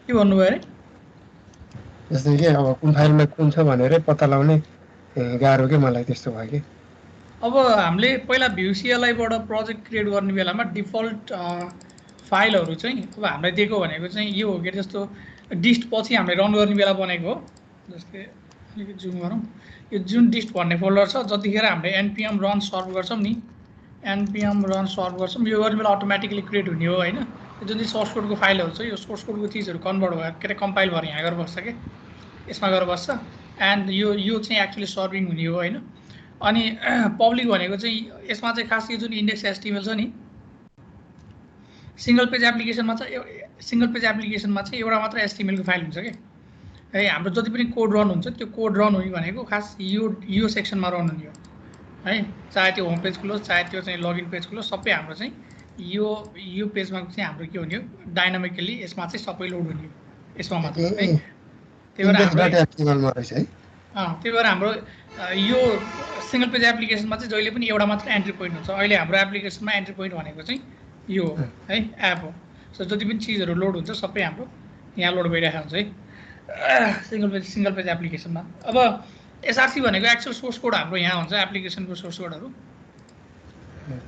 के भन्नुभयो अरे? जस्तै कि अब कुन फाइलमा कुन छ भनेरै पत्ता लगाउने गाह्रो के मलाई त्यस्तो भयो कि। अब हामीले पहिला भ्युसिएलआईबाट प्रोजेक्ट क्रिएट गर्ने बेलामा डिफल्ट फाइलहरू चाहिँ अब हामीलाई दिएको भनेको चाहिँ यो हो कि जस्तो डिस्ट पछि हामीले रन गर्ने बेला बनेको हो। जस्तै अलिकति जुम गरौँ। यो जुन डिस्ट भन्ने फोल्डर छ, जतिखेर हामीले एनपिएम रन सर्भ गर्छौँ नि, एनपिएम रन सर्भ गर्छौँ, यो गर्ने बेला अटोमेटिकली क्रिएट हुने हो होइन। यो जुन चाहिँ सोर्स कोडको फाइलहरू छ, यो सोर्स कोडको चिजहरू कन्भर्ट भएर के अरे कम्पाइल भएर यहाँ गएर बस्छ कि यसमा गएर बस्छ। एन्ड यो चाहिँ एक्चुली सर्भिङ हुने हो होइन। अनि पब्लिक भनेको चाहिँ यसमा चाहिँ खास यो जुन इन्डेक्स एचटिएमएल छ नि, सिंगल पेज एप्लिकेसनमा चाहिँ एउटा मात्र एचटिएमएलको फाइल हुन्छ कि है। हाम्रो जति पनि कोड रन हुन्छ त्यो कोड रन हुने भनेको खास यो सेक्सनमा रन हुने हो है। चाहे त्यो होम पेज खुलोस्, चाहे त्यो चाहिँ लगइन पेज खुलोस्, सबै हाम्रो चाहिँ यो पेजमा चाहिँ हाम्रो के हुने हो, डाइनामिकली यसमा चाहिँ सबै लोड हुने हो यसमा मात्र है। त्यही भएर हाम्रो यो सिंगल पेज एप्लिकेसनमा चाहिँ जहिले पनि एउटा मात्र एन्ट्री पोइन्ट हुन्छ। अहिले हाम्रो एप्लिकेसनमा एन्ट्री पोइन्ट भनेको चाहिँ यो हो है, एप हो। सो जति पनि चिजहरू लोड हुन्छ सबै हाम्रो यहाँ लोड भइरहेको हुन्छ है सिंगल पेज एप्लिकेसनमा। अब एसआरसी भनेको एक्चुअल सोर्स कोड हाम्रो यहाँ हुन्छ, एप्लिकेसनको सोर्स कोडहरू।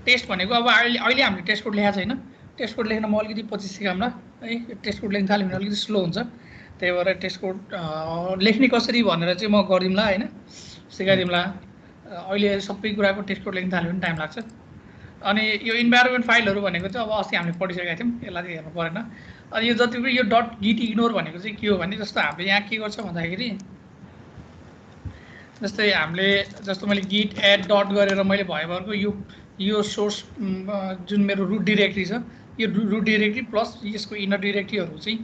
टेस्ट भनेको अब अहिले हामीले टेस्ट कोड लेखाएको छैन। टेस्ट कोड लेख्न म अलिकति पछि सिकाउँला है। टेस्ट कोड लेख्न थाल्यो भने अलिकति स्लो हुन्छ, त्यही भएर टेस्ट कोड लेख्ने कसरी भनेर चाहिँ म गरिदिउँला होइन, सिकाइदिउँला। अहिले सबै कुराको टेस्ट कोड लेख्न थाल्यो भने टाइम लाग्छ। अनि यो इन्भाइरोमेन्ट फाइलहरू भनेको चाहिँ अब अस्ति हामीले पढिसकेका थियौँ, यसलाई चाहिँ हेर्नु परेन। अनि यो जति पनि यो डट गिट इग्नोर भनेको चाहिँ के हो भने, जस्तो हामीले यहाँ के गर्छ भन्दाखेरि जस्तै हामीले जस्तो मैले गिट एड डट गरेर मैले भएभरको यो सोर्स जुन मेरो रुट डिरेक्ट्री छ, यो रुट डिरेक्ट्री प्लस यसको इनर डिरेक्ट्रीहरू चाहिँ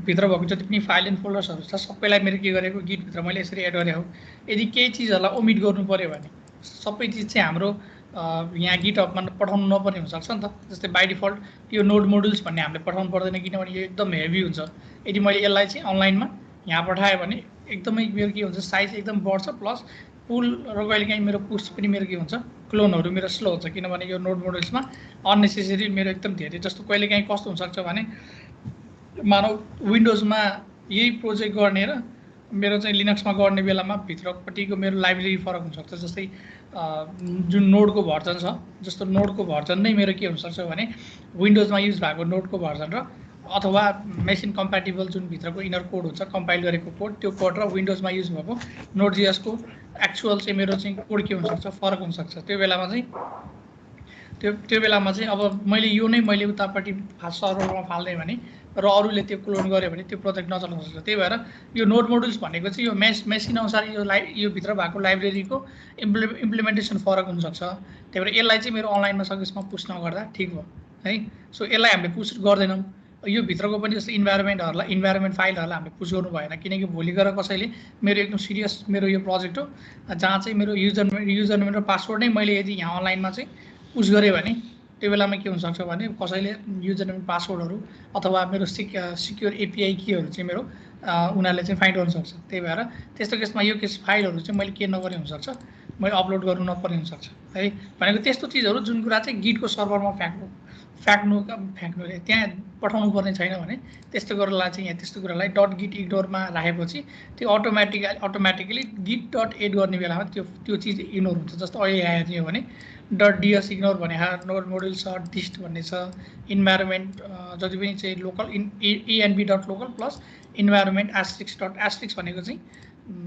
भित्र भएको जति पनि फाइल एन्ड फोल्डर्सहरू छ सबैलाई मेरो के गरेको गिटभित्र मैले यसरी एड गरेको हो। यदि केही चिजहरूलाई ओमिट गर्नु पऱ्यो भने सबै चिज चाहिँ हाम्रो यहाँ गिटहबमा पठाउनु नपर्ने हुनसक्छ नि त। जस्तै बाई डिफल्ट यो नोड मोडुल्स भन्ने हामीले पठाउनु पर्दैन, किनभने यो एकदम हेभी हुन्छ। यदि मैले यसलाई चाहिँ अनलाइनमा यहाँ पठाएँ भने एकदमै मेरो के हुन्छ, साइज एकदम बढ्छ, प्लस पुल र कहिलेकाहीँ मेरो पुस पनि मेरो के हुन्छ, क्लोनहरू मेरो स्लो हुन्छ, किनभने यो नोड मोडल्समा अननेसेसरी मेरो एकदम धेरै। जस्तो कहिलेकाहीँ कस्तो हुनसक्छ भने मानौ विन्डोजमा यही प्रोजेक्ट गर्ने र मेरो चाहिँ लिनक्समा गर्ने बेलामा भित्रपट्टिको मेरो लाइब्रेरी फरक हुनसक्छ। जस्तै जुन नोडको भर्जन छ, जस्तो नोडको भर्जन नै मेरो के हुनसक्छ भने विन्डोजमा युज भएको नोडको भर्जन र अथवा मेसिन कम्प्याटेबल जुन भित्रको इनर कोड हुन्छ कम्पाइल गरेको कोड, त्यो कोड र विन्डोजमा युज भएको नोड.js को एक्चुअल चाहिँ मेरो चाहिँ कोड के हुनसक्छ, फरक हुनसक्छ। त्यो बेलामा चाहिँ अब मैले यो नै मैले उतापट्टि सर्भरमा फाल्दै भने र अरूले त्यो क्लोन गर्यो भने त्यो प्रोजेक्ट नचलाउन सक्छ। त्यही भएर यो नोड मोडुल्स भनेको चाहिँ यो मेसिन अनुसार यो भित्र भएको लाइब्रेरीको इम्प्लिमेन्टेसन फरक हुनसक्छ। त्यही भएर यसलाई चाहिँ मेरो अनलाइनमा सर्भिसमा पुस नगर्दा ठिक भयो है। सो यसलाई हामीले पुस गर्दैनौँ। यो भित्रको पनि जस्तो इन्भाइरोमेन्ट फाइलहरूलाई हामीले पुस गर्नु भएन, किनकि भोलि गएर कसैले मेरो एकदम सिरियस मेरो यो प्रोजेक्ट हो जहाँ चाहिँ मेरो युजर नेम र पासवर्ड नै मैले यदि यहाँ अनलाइनमा चाहिँ पुस गरेँ भने त्यो बेलामा के हुनसक्छ भने कसैले युजर नेम पासवर्डहरू अथवा मेरो सिक्योर एपिआई कीहरू चाहिँ मेरो उनीहरूले चाहिँ फाइन्ड गर्न सक्छ। त्यही भएर त्यस्तो केसमा यो फाइलहरू चाहिँ मैले के नगर्ने हुनसक्छ, मैले अपलोड गर्नु नपर्ने हुनसक्छ है। भनेको त्यस्तो चिजहरू जुन कुरा चाहिँ गिटको सर्भरमा फ्याँक्नु त्यहाँ पठाउनु पर्ने छैन भने त्यस्तो कुरालाई चाहिँ यहाँ त्यस्तो कुरालाई डट गिट इग्नोरमा राखेपछि त्यो अटोमेटिकली गिट डट एड गर्ने बेलामा त्यो चिज इग्नोर हुन्छ। जस्तो अहिले आएको थियो भने डट डिएस इग्नोर भने नोड मोडुल छ, डिस्ट भन्ने छ, इन्भाइरोमेन्ट जति पनि चाहिँ local ENV dot local plus environment asterisk dot asterisk भनेको चाहिँ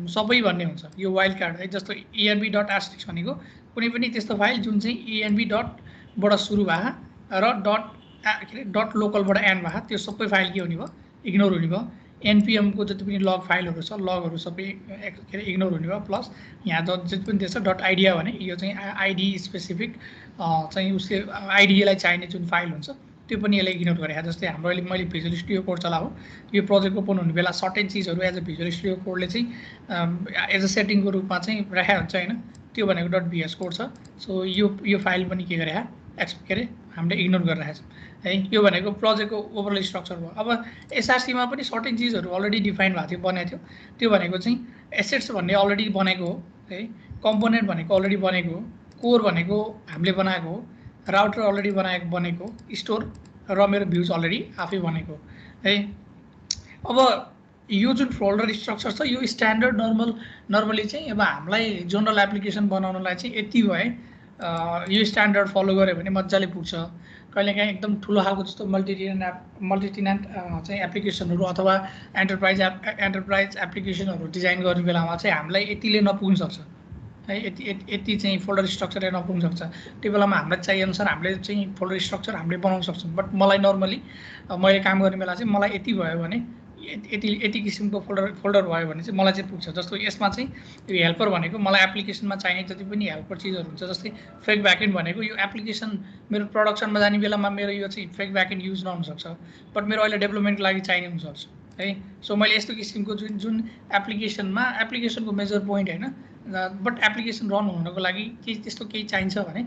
सबै भन्ने हुन्छ यो वाइल्ड कार्ड है। जस्तो इएनबी डट एस्ट्रिक्स भनेको कुनै पनि त्यस्तो फाइल जुन चाहिँ इएनबी डटबाट सुरु भए र डट लोकलबाट एन्ड भए त्यो सबै फाइल के हुने भयो, इग्नोर हुने भयो। एनपिएमको जति पनि लग फाइलहरू छ लगहरू सबै इग्नोर हुने भयो। प्लस यहाँ जति पनि त्यस्तो डट आइडिया भने यो चाहिँ आइडी स्पेसिफिक चाहिँ उसले आइडियालाई चाहिने जुन फाइल हुन्छ त्यो पनि यसले इग्नोर गरेको। जस्तै हाम्रो अहिले मैले भिजुअल स्टुडियो कोड चलाऊ, यो प्रोजेक्ट ओपन हुने बेला सर्टेन चिजहरू एज अ भिजुअल स्टुडियो कोडले चाहिँ एज अ सेटिङको रूपमा चाहिँ राखेको हुन्छ होइन, त्यो भनेको डट भिएस कोड छ। सो यो फाइल पनि के गरे के अरे हामीले इग्नोर गरिरहेको छ है। यो भनेको प्रोजेक्टको ओभरअल स्ट्रक्चर भयो। अब एसआरसीमा पनि सर्टेन चिजहरू अलरेडी डिफाइन भएको थियो, बनाएको थियो। त्यो भनेको चाहिँ एसेट्स भन्ने अलरेडी बनेको हो है, कम्पोनेन्ट भनेको अलरेडी बनेको हो, कोर भनेको हामीले बनाएको हो, राउटर अलरेडी बनेको, स्टोर र मेरो भ्युज अलरेडी आफै बनेको है। अब यो जुन फोल्डर स्ट्रक्चर छ यो स्ट्यान्डर्ड नर्मली चाहिँ अब हामीलाई जनरल एप्लिकेसन बनाउनलाई चाहिँ यति भए यो स्ट्यान्डर्ड फलो गऱ्यो भने मजाले पुग्छ। कहिलेकाहीँ एकदम ठुलो खालको जस्तो मल्टिटेनेन्ट चाहिँ एप्लिकेसनहरू अथवा एन्टरप्राइज एप्लिकेसनहरू डिजाइन गर्ने बेलामा चाहिँ हामीलाई यतिले नपुग्न सक्छ है, यति चाहिँ फोल्डर स्ट्रक्चर नपुग्न सक्छ। त्यो बेलामा हामीलाई चाहिए अनुसार हामीले चाहिँ फोल्डर स्ट्रक्चर हामीले बनाउन सक्छौँ। बट मलाई नर्मली मैले काम गर्ने बेला चाहिँ मलाई यति भयो भने यति किसिमको फोल्डर भयो भने चाहिँ मलाई चाहिँ पुग्छ। जस्तो यसमा चाहिँ यो हेल्पर भनेको मलाई एप्लिकेसनमा चाहिने जति पनि हेल्पर चिजहरू हुन्छ, जस्तै फेक ब्याकएन्ड भनेको यो एप्लिकेसन मेरो प्रडक्सनमा जाने बेलामा मेरो यो चाहिँ फेक ब्याकएन्ड युज नहुनसक्छ, बट मेरो अहिले डेभलपमेन्टको लागि चाहिने हुनसक्छ है। सो मैले यस्तो किसिमको जुन एप्लिकेसनको मेजर पोइन्ट होइन, बट एप्लिकेसन रन हुनको लागि त्यस्तो केही चाहिन्छ भने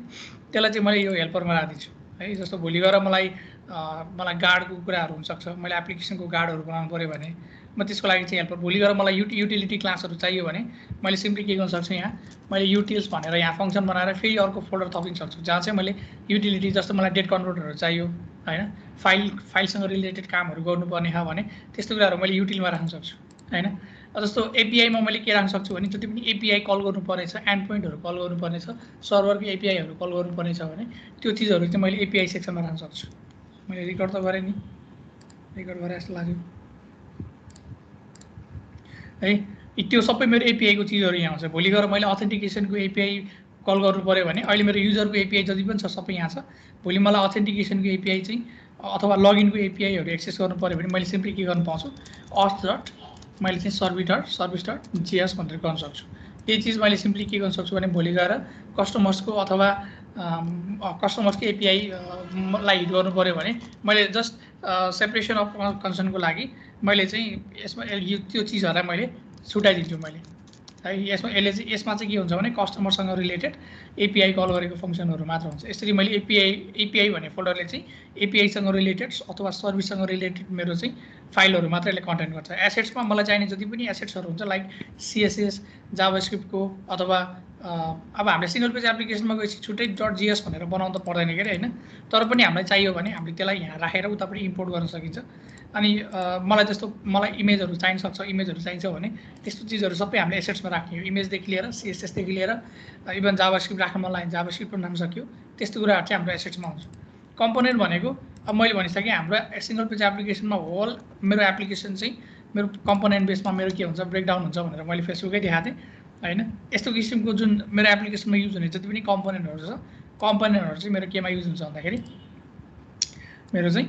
त्यसलाई चाहिँ मैले यो हेल्परमा राखिदिन्छु है। जस्तो भोलि गएर मलाई गार्डको कुराहरू हुनसक्छ, मैले एप्लिकेसनको गार्डहरू बनाउनु पऱ्यो भने म त्यसको लागि चाहिँ हेल्पर, भोलि गएर मलाई युटिलिटी क्लासहरू चाहियो भने मैले सिम्पली के गर्न सक्छु, यहाँ मैले युटिल्स भनेर यहाँ फङ्सन बनाएर फेरि अर्को फोल्डर थपिन सक्छु जहाँ चाहिँ मैले युटिलिटी जस्तो मलाई डेट कन्भर्टरहरू चाहियो होइन, फाइलसँग रिलेटेड कामहरू गर्नुपर्ने छ भने त्यस्तो कुराहरू मैले युटिलमा राख्न सक्छु होइन। जस्तो एपिआईमा मैले के राख्न सक्छु भने जति पनि एपिआई कल गर्नुपर्ने छ, एन्ड पोइन्टहरू कल गर्नुपर्ने छ, सर्भरको एपिआईहरू कल गर्नुपर्ने छ भने त्यो चिजहरू चाहिँ मैले एपिआई सेक्सनमा राख्न सक्छु। मैले रिकर्ड त गरेँ नि, रिकर्ड गरेँ जस्तो लाग्यो है। त्यो सबै मेरो एपिआईको चिजहरू यहाँ आउँछ। भोलि गएर मैले अथेन्टिकेसनको एपिआई कल गर्नु पऱ्यो भने अहिले मेरो युजरको एपिआई जति पनि छ सबै यहाँ छ। भोलि मलाई अथेन्टिकेसनको एपिआई चाहिँ अथवा लगइनको एपिआईहरू एक्सेस गर्नु पऱ्यो भने मैले सिम्पली के गर्नु पाउँछु, मैले चाहिँ service.js भनेर गर्न सक्छु। यही चिज मैले सिम्पली के गर्न सक्छु भने भोलि गएर कस्टमर्सको अथवा कस्टमर्सको एपिआईलाई हिट गर्नु पऱ्यो भने मैले जस्ट सेपरेसन अफ कन्सर्नको लागि मैले चाहिँ यसमा त्यो चिजहरूलाई मैले छुट्याइदिन्छु मैले है। यसमा चाहिँ के हुन्छ भने कस्टमरसँग रिलेटेड एपिआई कल गरेको फङ्सनहरू मात्र हुन्छ। यसरी मैले एपिआई भन्ने फोल्डरले चाहिँ एपिआईसँग रिलेटेड अथवा सर्भिससँग रिलेटेड मेरो चाहिँ फाइलहरू मात्र यसले कन्टेन्ट गर्छ। एसेट्समा मलाई चाहिने जति पनि एसेट्सहरू हुन्छ लाइक सिएसएस जाभास्क्रिप्टको अथवा अब हामीले सिङ्गल पेज एप्लिकेसनमा गएपछि छुट्टै .js भनेर बनाउनु त पर्दैन के अरे होइन, तर पनि हामीलाई चाहियो भने हामीले त्यसलाई यहाँ राखेर उता पनि इम्पोर्ट गर्न सकिन्छ। अनि मलाई इमेजहरू चाहिन सक्छ, इमेजहरू चाहिन्छ भने त्यस्तो चिजहरू सबै हामीले एसेट्समा राख्ने हो। इमेजदेखि लिएर सिएसएसदेखि लिएर इभन जाभास्क्रिप्ट राख्न मन लाग्यो जाभास्क्रिप्ट पनि राख्न सक्यो। त्यस्तो कुराहरू चाहिँ हाम्रो एसेट्समा हुन्छ। कम्पोनेन्ट भनेको अब मैले भनिसकेँ हाम्रो सिङ्गल पेज एप्लिकेसनमा होल मेरो एप्लिकेसन चाहिँ मेरो कम्पोनेन्ट बेसमा मेरो के हुन्छ ब्रेकडाउन हुन्छ भनेर मैले फेसबुकै देखाएको थिएँ होइन। यस्तो किसिमको जुन मेरो एप्लिकेसनमा युज हुने जति पनि कम्पोनेन्टहरू छ, कम्पोनेन्टहरू चाहिँ मेरो केमा युज हुन्छ भन्दाखेरि मेरो चाहिँ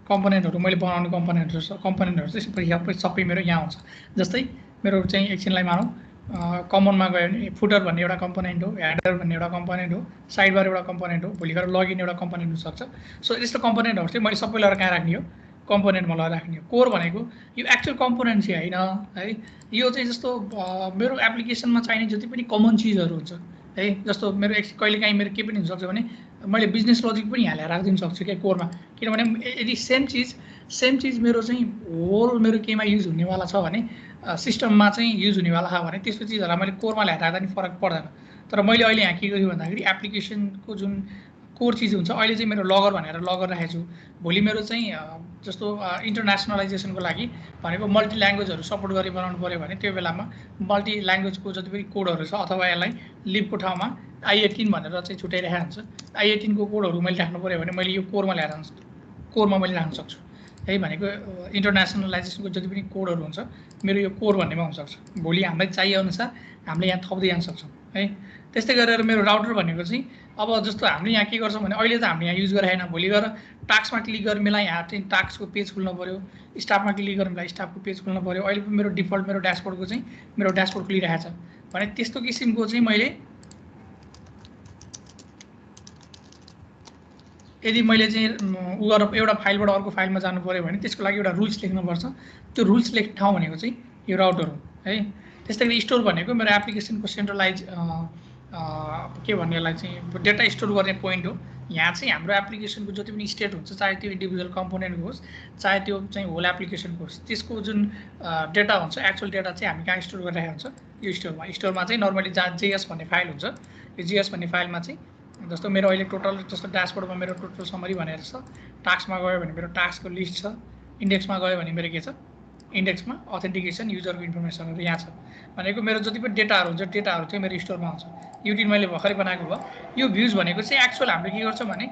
कम्पोनेन्टहरू मैले बनाउने कम्पोनेन्टहरू चाहिँ सबै मेरो यहाँ हुन्छ। जस्तै मेरो चाहिँ एकछिनलाई मानौँ कमनमा गयो भने फुटर भन्ने एउटा कम्पोनेन्ट हो, हेडर भन्ने एउटा कम्पोनेन्ट हो, साइड बार एउटा कम्पोनेन्ट हो, भोलि गएर लगइन एउटा कम्पोनेन्ट हुनसक्छ। सो यस्तो कम्पोनेन्टहरू चाहिँ मैले सबै लगाएर कहाँ राख्ने हो, कम्पोनेन्टमा लगाएर राख्ने हो। कोर भनेको यो एक्चुअल कम्पोनेन्ट चाहिँ होइन है, यो चाहिँ जस्तो मेरो एप्लिकेसनमा चाहिने जति पनि कमन चिजहरू हुन्छ है। जस्तो मेरो कहिलेकाहीँ मेरो के पनि हुनसक्छ भने मैले बिजनेस लजिक पनि यहाँ ल्याएर राखिदिन सक्छु क्या कोरमा, किनभने यदि सेम चिज मेरो चाहिँ होल मेरो केमा युज हुनेवाला छ भने सिस्टममा चाहिँ युज हुनेवाला छ भने त्यस्तो चिजहरूलाई मैले कोरमा ल्याएर राख्दा नि फरक पर्दैन। तर मैले अहिले यहाँ के गरेँ भन्दाखेरि एप्लिकेसनको जुन कोर चिज हुन्छ अहिले चाहिँ मेरो लगगर भनेर लगगर राखेको छु। भोलि मेरो चाहिँ जस्तो इन्टरनेसनलाइजेसनको लागि भनेको मल्टी ल्याङ्ग्वेजहरू सपोर्ट गरी बनाउनु पऱ्यो भने त्यो बेलामा मल्टी ल्याङ्ग्वेजको जति पनि कोडहरू छ अथवा यसलाई लिबको ठाउँमा I18 भनेर चाहिँ छुट्याइरहेको हुन्छ। I18 को कोडहरू मैले राख्नु पऱ्यो भने मैले यो कोरमा मैले राख्न सक्छु है। भनेको इन्टरनेसनलाइजेसनको जति पनि कोडहरू हुन्छ मेरो यो कोर भन्नेमा हुनसक्छ। भोलि हामीलाई चाहिए अनुसार हामीले यहाँ थप्दै जान सक्छौँ है। त्यस्तै गरेर मेरो राउटर भनेको चाहिँ अब जस्तो हामीले यहाँ के गर्छौँ भने अहिले त हामीले यहाँ युज गरेन, भोलि गएर टास्कमा क्लिक गरेर मलाई यहाँ चाहिँ टास्कको पेज खुल्न पऱ्यो, स्टाफमा क्लिक गरेर मलाई स्टाफको पेज खुल्न पऱ्यो। अहिले पनि मेरो डिफल्ट मेरो ड्यासबोर्डको चाहिँ मेरो ड्यासबोर्ड खुलिरहेको छ भने त्यस्तो किसिमको चाहिँ मैले यदि मैले चाहिँ उ गरेर एउटा फाइलबाट अर्को फाइलमा जानु पऱ्यो भने त्यसको लागि एउटा रुल्स लेख्नुपर्छ। त्यो रुल्स लेख्ने ठाउँ भनेको चाहिँ यो राउटर हो है। त्यस्तै गरी स्टोर भनेको मेरो एप्लिकेसनको सेन्ट्रलाइज के भन्ने यसलाई चाहिँ डेटा स्टोर गर्ने पोइन्ट हो। यहाँ चाहिँ हाम्रो एप्लिकेसनको जति पनि स्टेट हुन्छ, चाहे त्यो इन्डिभिजुअल कम्पोनेन्टको होस् चाहे त्यो चाहिँ होल एप्लिकेसनको होस्, त्यसको जुन डेटा हुन्छ एक्चुअल डेटा चाहिँ हामी कहाँ स्टोर गरिरहेको हुन्छ यो स्टोरमा चाहिँ नर्मली जहाँ जेएस भन्ने फाइल हुन्छ। यो जेएस भन्ने फाइलमा चाहिँ जस्तो मेरो अहिले टोटल जस्तो ड्यासबोर्डमा मेरो टोटल समरी भनेर छ, टास्कमा गयो भने मेरो टास्कको लिस्ट छ, इन्डेक्समा गयो भने मेरो के छ इन्डेक्समा अथेन्टिकेसन युजरको इन्फर्मेसनहरू यहाँ छ भनेको मेरो जति पनि डेटाहरू हुन्छ डेटाहरू चाहिँ मेरो स्टोरमा आउँछ युटिल मैले भर्खरै बनाएको भयो यो भ्युज भनेको चाहिँ एक्चुअल हामीले के गर्छ भने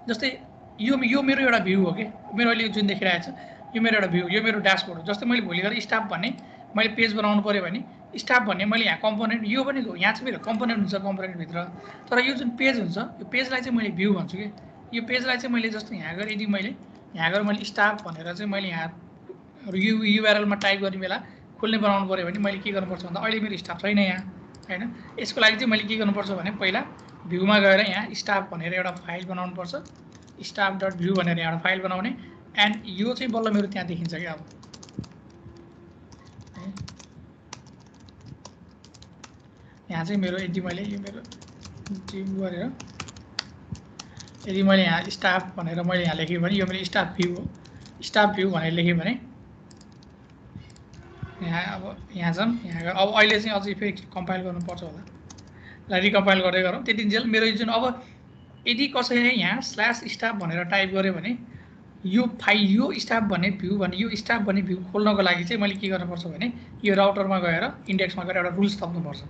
जस्तै यो मेरो एउटा भ्यू हो कि मेरो अहिले जुन देखिरहेको छ यो मेरो एउटा भ्यू यो मेरो ड्यासबोर्ड हो जस्तै मैले भोलि गएर स्टाफ भन्ने मैले पेज बनाउनु पऱ्यो भने स्टाफ भन्ने मैले यहाँ कम्पोनेन्ट यो पनि यहाँ चाहिँ मेरो कम्पोनेन्ट हुन्छ कम्पोनेन्टभित्र तर यो जुन पेज हुन्छ यो पेजलाई चाहिँ मैले भ्यू भन्छु कि यो पेजलाई चाहिँ मैले जस्तो यहाँ गएर यदि मैले यहाँ गएर मैले स्टाफ भनेर चाहिँ मैले यहाँ युआरएलमा टाइप गर्ने बेला खोल्ने बनाउनु पऱ्यो भने मैले के गर्नुपर्छ भन्दा अहिले मेरो स्टाफ छैन यहाँ हैन यसको लागि चाहिँ मैले के गर्नुपर्छ भने पहिला भ्यूमा गएर यहाँ स्टाफ भनेर एउटा फाइल बनाउनुपर्छ स्टाफ डट भ्यू भनेर एउटा फाइल बनाउने एन्ड यो चाहिँ बल्ल मेरो त्यहाँ देखिन्छ कि अब यहाँ चाहिँ मेरो यदि मैले यो मेरो जिम गरेर यदि मैले यहाँ स्टाफ भनेर मैले यहाँ लेखेँ भने यो मेरो स्टाफ भ्यू हो स्टाफ भ्यू भनेर लेखेँ भने यहाँ अब यहाँ जाऊँ यहाँ अब अहिले चाहिँ अझै फेरि कम्पाइल गर्नुपर्छ होला ल रिकम्पाइल गर्दै गरौँ त्यतिन्जेल मेरो जुन अब यदि कसैले यहाँ स्ल्यास स्टाफ भनेर टाइप गर्यो भने यो फाइल यो स्टाफ भन्ने भ्यू भन्ने यो स्टाफ भन्ने भ्यू खोल्नको लागि चाहिँ मैले के गर्नुपर्छ भने यो राउटरमा गएर इन्डेक्समा गएर एउटा रुल्स थप्नुपर्छ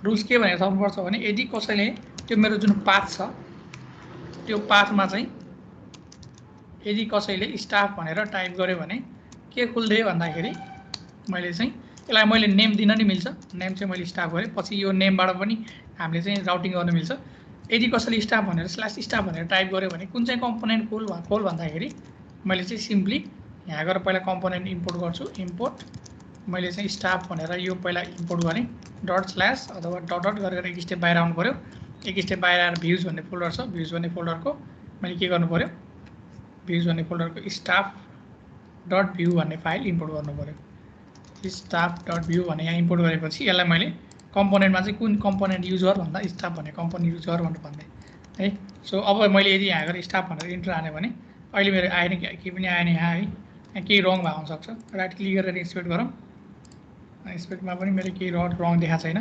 रुल्स के भनेर थप्नुपर्छ भने यदि कसैले त्यो मेरो जुन पाथ छ त्यो पाथमा चाहिँ यदि कसैले स्टाफ भनेर टाइप गर्यो भने के खुल्दै भन्दाखेरि मैले चाहिँ यसलाई मैले नेम दिन नि मिल्छ नेम चाहिँ मैले स्टाफ गरेँ पछि यो नेमबाट पनि हामीले चाहिँ राउटिङ गर्न मिल्छ यदि कसैले स्टाफ भनेर स्ल्यास स्टाफ भनेर टाइप गर्यो भने कुन चाहिँ कम्पोनेन्ट खोल भन्दाखेरि मैले चाहिँ सिम्पली यहाँ गएर पहिला कम्पोनेन्ट इम्पोर्ट गर्छु इम्पोर्ट मैले चाहिँ स्टाफ भनेर यो पहिला इम्पोर्ट गरेँ डट स्ल्यास अथवा डट डट गरेर एक स्टेप बाहिर आउनु पऱ्यो एक स्टेप बाहिर आएर भ्युज भन्ने फोल्डर छ भ्युज भन्ने फोल्डरको मैले के गर्नु पऱ्यो भ्युज भन्ने फोल्डरको स्टाफ डट भ्यू भन्ने फाइल इम्पोर्ट गर्नु पऱ्यो स्टाफ डट भ्यू भन्ने यहाँ इम्पोर्ट गरेपछि यसलाई मैले कम्पोनेन्टमा चाहिँ कुन कम्पोनेन्ट युजर भन्दा स्टाफ भन्ने कम्पोनेन्ट युजर भनेर भन्दै है सो अब मैले यदि यहाँ गएर स्टाफ भनेर इन्टर हाने भने अहिले मेरो आएन केही पनि आएन यहाँ है यहाँ केही रङ भएको हुनसक्छ राइट क्लिक गरेर एक्सपेक्ट गरौँ एक्सपेक्टमा पनि मेरो केही रङ देखाएको छैन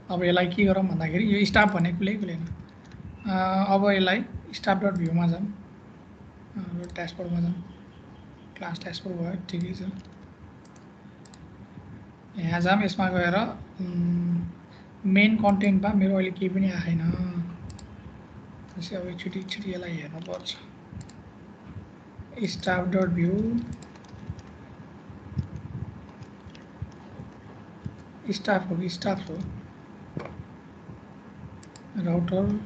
अब यसलाई के गरौँ भन्दाखेरि यो स्टाफ भन्ने कुनै खुलेन अब यसलाई स्टाफ डट भ्यूमा जाऊँ ड्यासबोर्डमा जाऊँ क्लास ड्यासबोर्ड भयो ठिकै छ यहाँ जाऊँ यसमा गएर मेन कन्टेन्टमा मेरो अहिले केही पनि आएन त्यसै अब एकचोटि यसलाई हेर्नुपर्छ स्टाफ डट भ्यू स्टाफ हो कि स्टाफ हो राउटर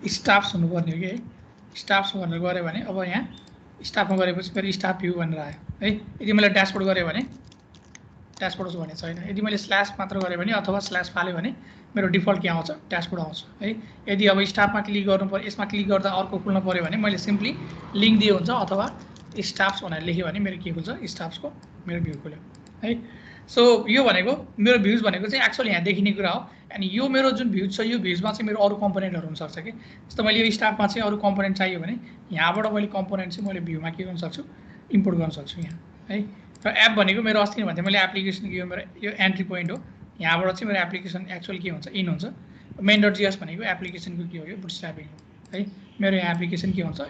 स्टाफ्स हुनुपर्ने हो कि है स्टाफ्स भनेर गऱ्यो भने अब यहाँ स्टाफमा गरेपछि फेरि स्टाफ भ्यू भनेर आयो है यदि मैले ड्यासबोर्ड गरेँ भने ड्यासबोर्ड भने छैन यदि मैले स्ल्यास मात्र गरेँ भने अथवा स्ल्यास फाल्यो भने मेरो डिफल्ट के आउँछ ड्यासबोर्ड आउँछ है यदि अब स्टाफमा क्लिक गर्नु पऱ्यो यसमा क्लिक गर्दा अर्को खुल्न पऱ्यो भने मैले सिम्पली लिङ्क दिए हुन्छ अथवा स्टाफ्स भनेर लेख्यो भने मेरो के खुल्छ स्टाफ्सको मेरो भ्यू खुल्यो है सो यो भनेको मेरो भ्युज भनेको चाहिँ एक्चुअल यहाँ देखिने कुरा हो अनि यो मेरो जुन भ्युज छ यो भ्युजमा चाहिँ मेरो अरू कम्पोनेन्टहरू हुनसक्छ कि जस्तो मैले यो स्टाफमा चाहिँ अरू कम्पोनेन्ट चाहियो भने यहाँबाट मैले कम्पोनेन्ट चाहिँ मैले भ्यूमा के गर्न सक्छु इम्पोर्ट गर्न सक्छु यहाँ है र एप भनेको मेरो अस्ति नै भन्थेँ मैले एप्लिकेसन यो मेरो यो एन्ट्री पोइन्ट हो यहाँबाट चाहिँ मेरो एप्लिकेसन एक्चुअल के हुन्छ इन हुन्छ मेन डट जिएस भनेको एप्लिकेसनको के हो यो बुटस्ट्र्यापिङ हो है मेरो यहाँ एप्लिकेसन के हुन्छ